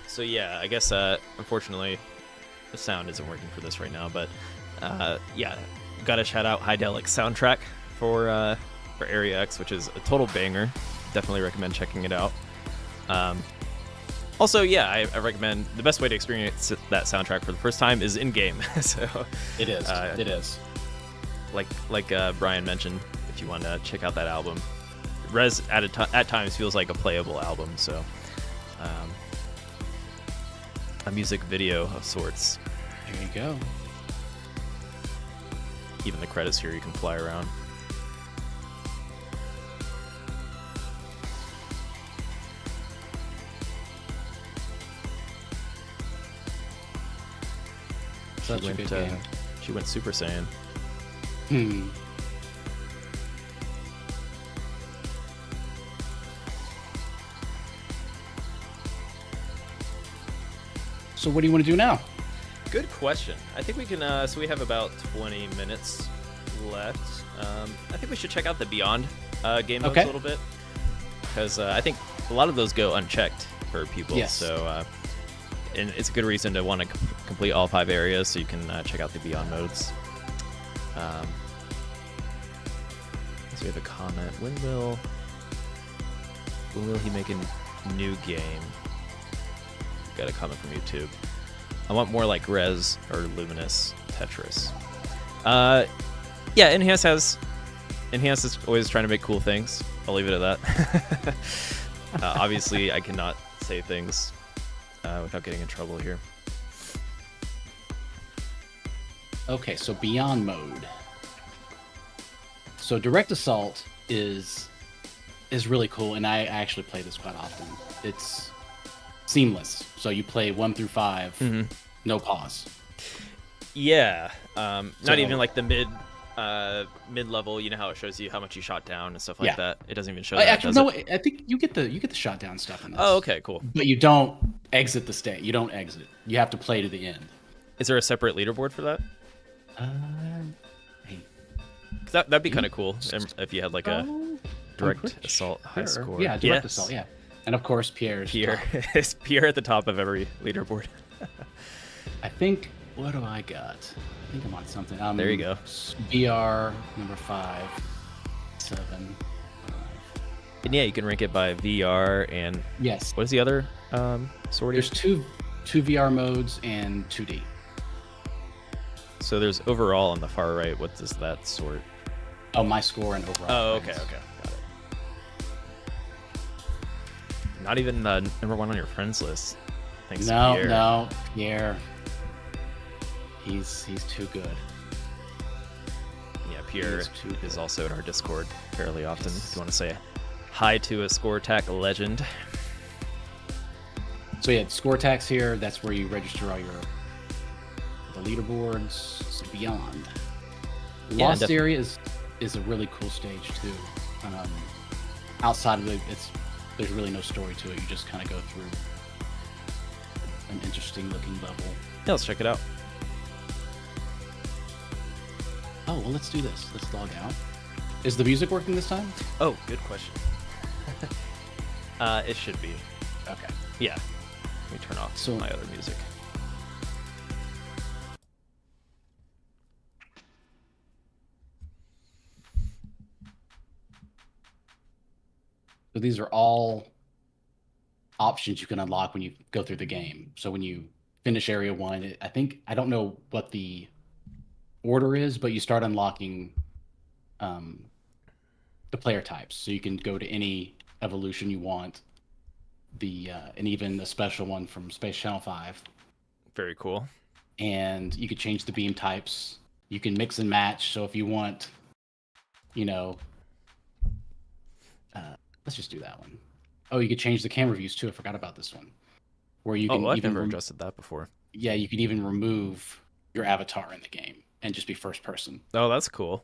So yeah, I guess unfortunately the sound isn't working for this right now, but yeah, gotta shout out Hydelic soundtrack for Area X, which is a total banger. Definitely recommend checking it out. Also, yeah, I recommend the best way to experience that soundtrack for the first time is in game. So it is. It is. Like Brian mentioned, if you want to check out that album, Rez at times feels like a playable album. So. A music video of sorts. There you go. Even the credits here, you can fly around. Such a good game. She went Super Saiyan. So what do you want to do now? Good question. I think we can, so we have about 20 minutes left. I think we should check out the Beyond game modes a little bit. Because I think a lot of those go unchecked for people. Yes. So, and it's a good reason to want to complete all 5 areas, so you can check out the Beyond modes. So we have a comment. When will he make a new game? Got a comment from YouTube. I want more like Rez or Luminous Tetris. Yeah, Enhance is always trying to make cool things. I'll leave it at that. Obviously, I cannot say things without getting in trouble here. Okay, so Beyond mode. So Direct Assault is really cool, and I actually play this quite often. It's seamless. So you play 1 through 5, no pause. Yeah, not even like the mid level. You know how it shows you how much you shot down and stuff like that. It doesn't even show that. Actually, no. I think you get the shot down stuff in this. Oh, okay, cool. But you don't exit the state. You don't exit. You have to play to the end. Is there a separate leaderboard for that? Hey, that'd be kind of cool if you had like a Direct Assault high score. Yeah, Direct Assault. Yeah. And of course, Pierre is Pierre at the top of every leaderboard. I think. What do I got? I think I'm on something. There you go. VR number 5, 7. 5. And yeah, you can rank it by VR and yes. What is the other sorting? There's two VR modes and 2D. So there's overall on the far right. What does that sort? Oh, my score and overall. Oh, okay, got it. Not even the number 1 on your friends list. Thanks, Pierre. No, Pierre. He's too good. Yeah, Pierre is also in our Discord fairly often. If you want to say hi to a Score Attack legend. So yeah, Score Attack's here. That's where you register all the leaderboards. So Beyond. Lost Area is is a really cool stage too. Outside of there's really no story to it. You just kind of go through an interesting looking level. Yeah, let's check it out. Oh, well, let's do this. Let's log out. Is the music working this time? Oh, good question. It should be. Okay. Yeah. Let me turn off my other music. So these are all options you can unlock when you go through the game. So when you finish area 1, I don't know what the order is, but you start unlocking the player types. So you can go to any evolution you want, and even a special one from Space Channel 5. Very cool. And you could change the beam types. You can mix and match. So if you want, let's just do that one. Oh, you could change the camera views too. I forgot about this one. Where you can I've never adjusted that before. Yeah, you can even remove your avatar in the game and just be first person. Oh, that's cool.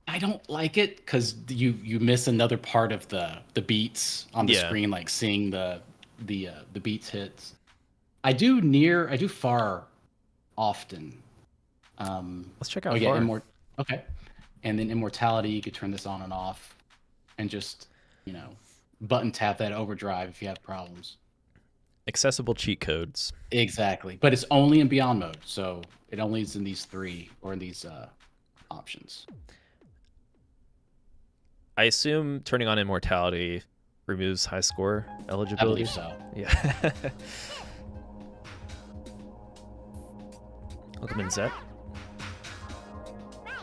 I don't like it because you miss another part of the beats on the screen, like seeing the beats hits. I do far often. Let's check out far. Okay. And then immortality, you could turn this on and off and just, button tap that overdrive if you have problems. Accessible cheat codes. Exactly. But it's only in Beyond mode, so it only is in these 3 or in these options. I assume turning on immortality removes high score eligibility. I believe so. Yeah. Welcome in, Zet.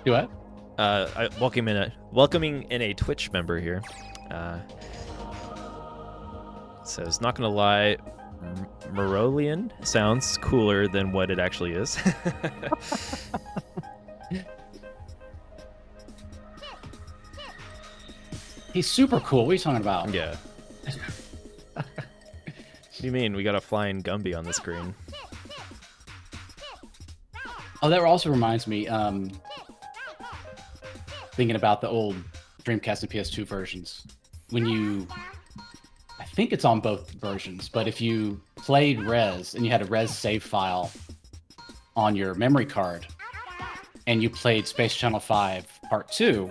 Do what? Welcoming in a Twitch member here. Says, not gonna lie, Merolian sounds cooler than what it actually is. He's super cool. What are you talking about? Yeah. What do you mean? We got a flying Gumby on the screen. Oh, that also reminds me, thinking about the old Dreamcast and PS2 versions. I think it's on both versions, but if you played Rez and you had a Rez save file on your memory card and you played Space Channel 5 Part 2,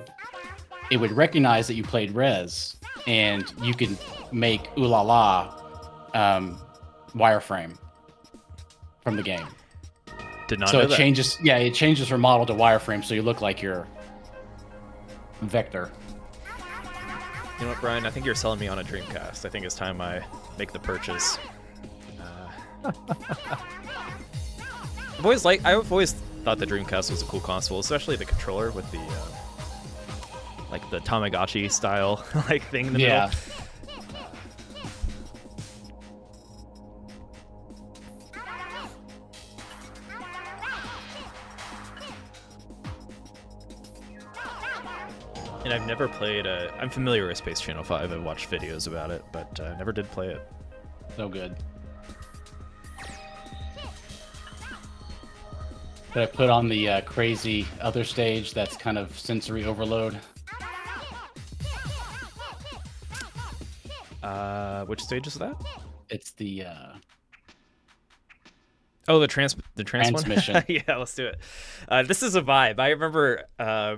it would recognize that you played Rez and you could make Ooh La La wireframe from the game. Did not know that. It changes from model to wireframe so you look like you're Vector. You know what, Brian? I think you're selling me on a Dreamcast. I think it's time I make the purchase. I've always thought the Dreamcast was a cool console, especially the controller with the like the Tamagotchi style like thing in the middle. And I've never played I'm familiar with Space Channel 5. I've watched videos about it, but I never did play it. So good. Did I put on the crazy other stage that's kind of sensory overload? Which stage is that? It's the the transmission one? Yeah, let's do it. This is a vibe. I remember I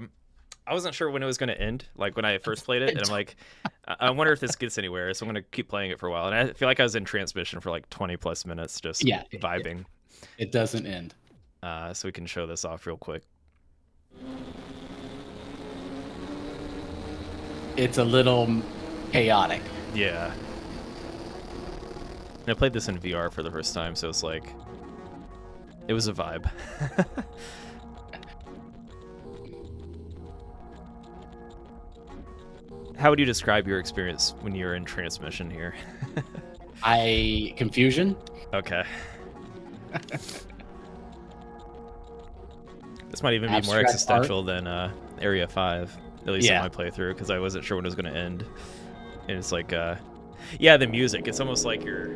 wasn't sure when it was going to end, like when I first played it, and I'm like, I wonder if this gets anywhere, so I'm going to keep playing it for a while. And I feel like I was in transmission for like 20 plus minutes, just vibing. It doesn't end. So we can show this off real quick. It's a little chaotic. Yeah. And I played this in VR for the first time, so it's like, it was a vibe. How would you describe your experience when you were in transmission here? Confusion. Okay. This might even be more existential than Area 5, at least in my playthrough, because I wasn't sure when it was going to end. And it's like, the music. It's almost like I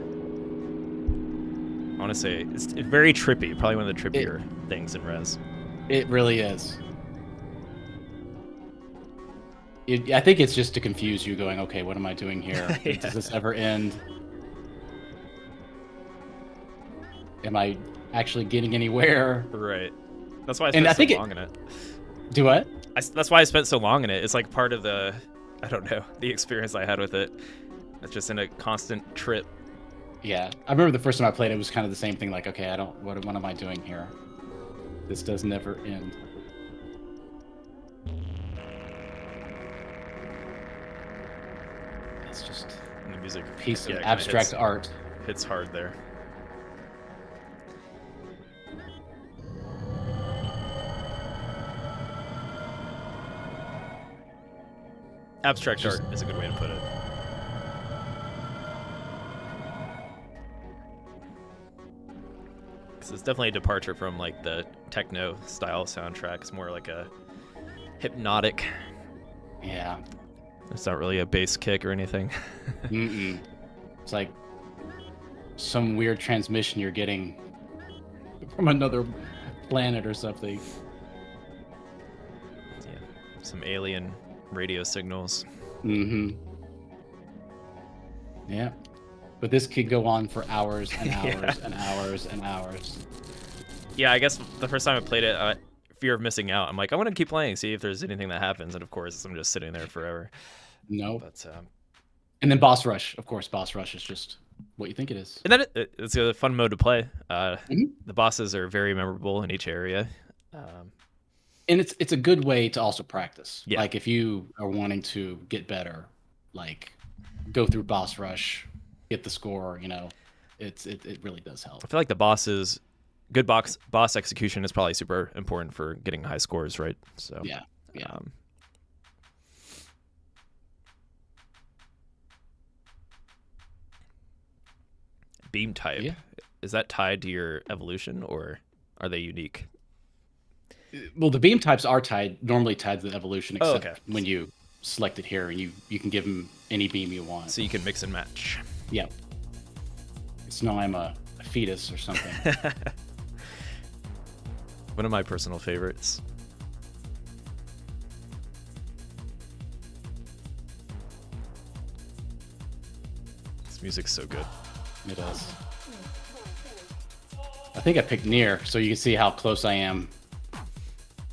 want to say, it's very trippy. Probably one of the trippier things in Rez. It really is. I think it's just to confuse you, going, okay, what am I doing here? Yeah. Does this ever end? Am I actually getting anywhere? Right. That's why I And spent I so think long in it. do what? That's why I spent so long in it. It's like part of the, I don't know, the experience I had with it. It's just in a constant trip. Yeah, I remember the first time I played it was kind of the same thing. Like, okay, what am I doing here? This does never end. It's just And the music, a piece of yeah, abstract art. hits hard there. Abstract art is a good way to put it. Because it's definitely a departure from like the techno style soundtrack. It's more like a hypnotic. Yeah. It's not really a bass kick or anything. Mm-mm. It's like some weird transmission you're getting from another planet or something. Yeah, some alien radio signals. Mm-hmm. Yeah. But this could go on for hours and hours Yeah. and hours and hours. Yeah, I guess the first time I played it, fear of missing out. I'm like, I want to keep playing, see if there's anything that happens, and of course, I'm just sitting there forever. No. But and then boss rush, of course. Boss rush is just what you think it is. and then it's a fun mode to play. Mm-hmm. The bosses are very memorable in each area. And it's a good way to also practice. Yeah. Like if you are wanting to get better, like go through boss rush, get the score. You know, it really does help. I feel like the bosses, good boss execution is probably super important for getting high scores, right? So yeah. Beam type, is that tied to your evolution or are they unique? Well, the beam types are normally tied to the evolution, except okay. when you select it here, and you can give them any beam you want. So you can mix and match. Yeah. It's no, I'm a fetus or something. One of my personal favorites. This music's so good. It is. I think I picked near, so you can see how close I am.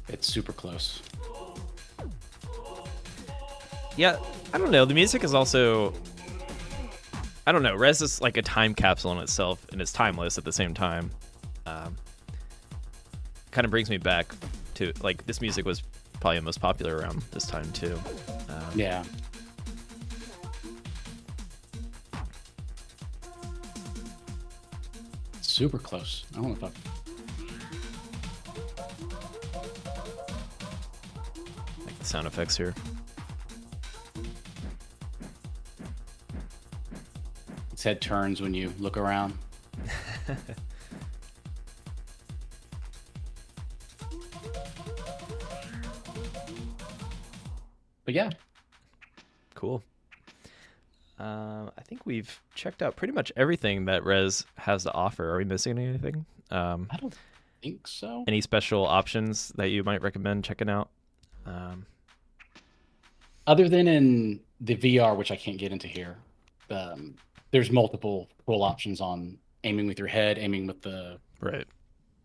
It's super close. Yeah, I don't know. The music is also, I don't know. Rez is like a time capsule in itself, and it's timeless at the same time. Kind of brings me back to like this music was probably the most popular around this time too. Yeah. Super close. I don't know if I. Like the sound effects here. Its head turns when you look around. But yeah. Cool. I think we've checked out pretty much everything that Rez has to offer. Are we missing anything? I don't think so. Any special options that you might recommend checking out? Other than in the VR, which I can't get into here, there's multiple cool options on aiming with your head, aiming with the right,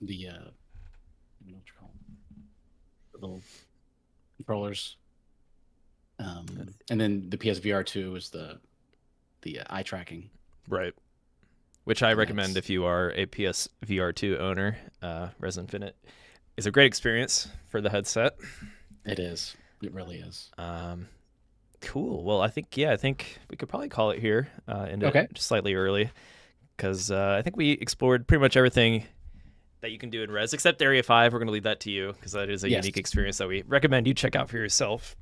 the I don't know what you call them, the little controllers. And then the PSVR 2 is the eye tracking. Right. Which I recommend if you are a PSVR 2 owner. Rez Infinite is a great experience for the headset. It is. It really is. Cool. Well, I think we could probably call it here. Just slightly early, because I think we explored pretty much everything that you can do in Rez, except Area 5. We're going to leave that to you because that is a unique experience that we recommend you check out for yourself.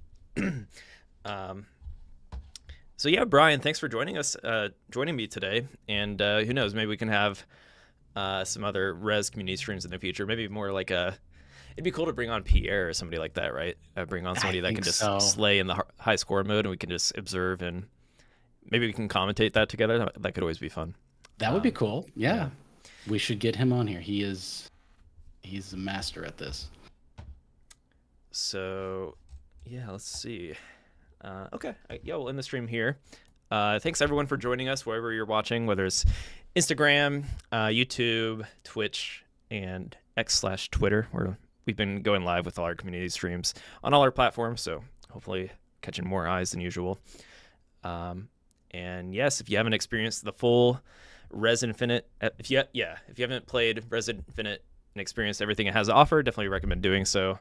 So yeah, Brian, thanks for joining me today. And who knows, maybe we can have some other Rez community streams in the future. Maybe more like it'd be cool to bring on Pierre or somebody like that, right? Bring on somebody that can just slay in the high score mode, and we can just observe, and maybe we can commentate that together. That could always be fun. That would be cool. Yeah. We should get him on here. He's a master at this. So yeah, let's see. Okay. Yeah, we'll end the stream here. Thanks everyone for joining us wherever you're watching, whether it's Instagram, YouTube, Twitch, and X/Twitter, where we've been going live with all our community streams on all our platforms. So hopefully catching more eyes than usual. And yes, if you haven't experienced the full Rez Infinite, if you haven't played Rez Infinite and experienced everything it has to offer, definitely recommend doing so.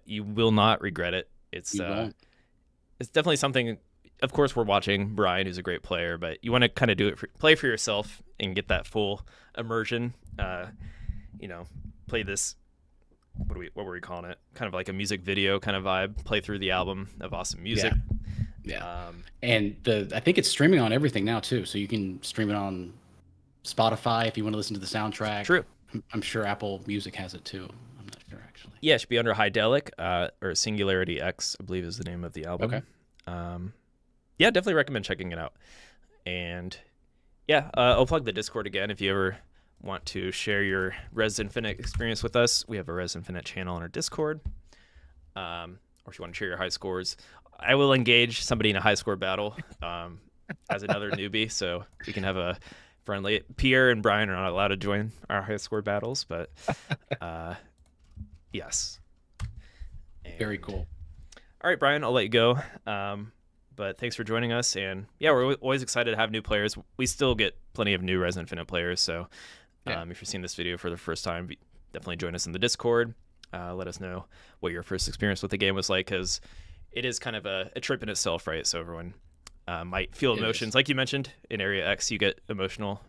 You will not regret it. It's definitely something. Of course, we're watching Brian, who's a great player, but you want to kind of play for yourself and get that full immersion. Play this. What were we calling it? Kind of like a music video kind of vibe. Play through the album of awesome music. Yeah. And I think it's streaming on everything now too, so you can stream it on Spotify if you want to listen to the soundtrack. True. I'm sure Apple Music has it too. I'm not sure actually. Yeah, it should be under Hydelic or Singularity X, I believe is the name of the album. Okay. Yeah, definitely recommend checking it out. And yeah, I'll plug the Discord again if you ever want to share your Rez Infinite experience with us. We have a Rez Infinite channel on our Discord. Or if you want to share your high scores, I will engage somebody in a high score battle as another newbie, so we can have a friendly. Pierre and Brian are not allowed to join our high score battles, but yes. Very cool. All right, Brian, I'll let you go. But thanks for joining us, and yeah, we're always excited to have new players. We still get plenty of new Rez Infinite players, so if you're seeing this video for the first time, definitely join us in the Discord. Let us know what your first experience with the game was like, because it is kind of a trip in itself, right? So everyone might feel emotions. Like you mentioned, in Area X, you get emotional.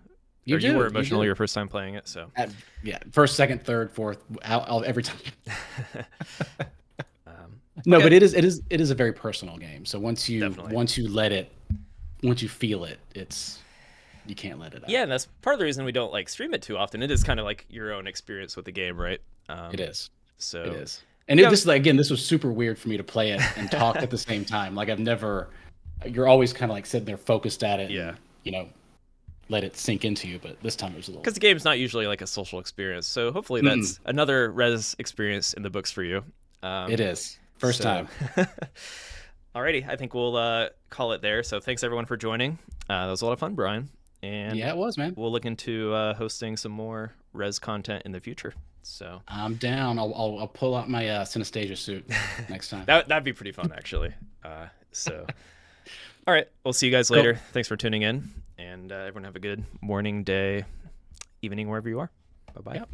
You were emotional your first time playing it, so. First, second, third, fourth, every time. No, but it is a very personal game. So once you feel it, you can't let it out. Yeah, and that's part of the reason we don't like stream it too often. It is kind of like your own experience with the game, right? It is. So it is. And this was super weird for me to play it and talk at the same time. Like you're always kind of like sitting there focused at it. Yeah. And, let it sink into you. But this time it was a little. Because the game's not usually like a social experience. So hopefully that's another Rez experience in the books for you. It is. First time. Alrighty, I think we'll call it there. So thanks everyone for joining. That was a lot of fun, Brian. And yeah, it was, man. We'll look into hosting some more Rez content in the future. So I'm down. I'll pull out my Synesthesia suit next time. That'd be pretty fun, actually. All right, we'll see you guys later. Cool. Thanks for tuning in, and everyone have a good morning, day, evening, wherever you are. Bye bye. Yep.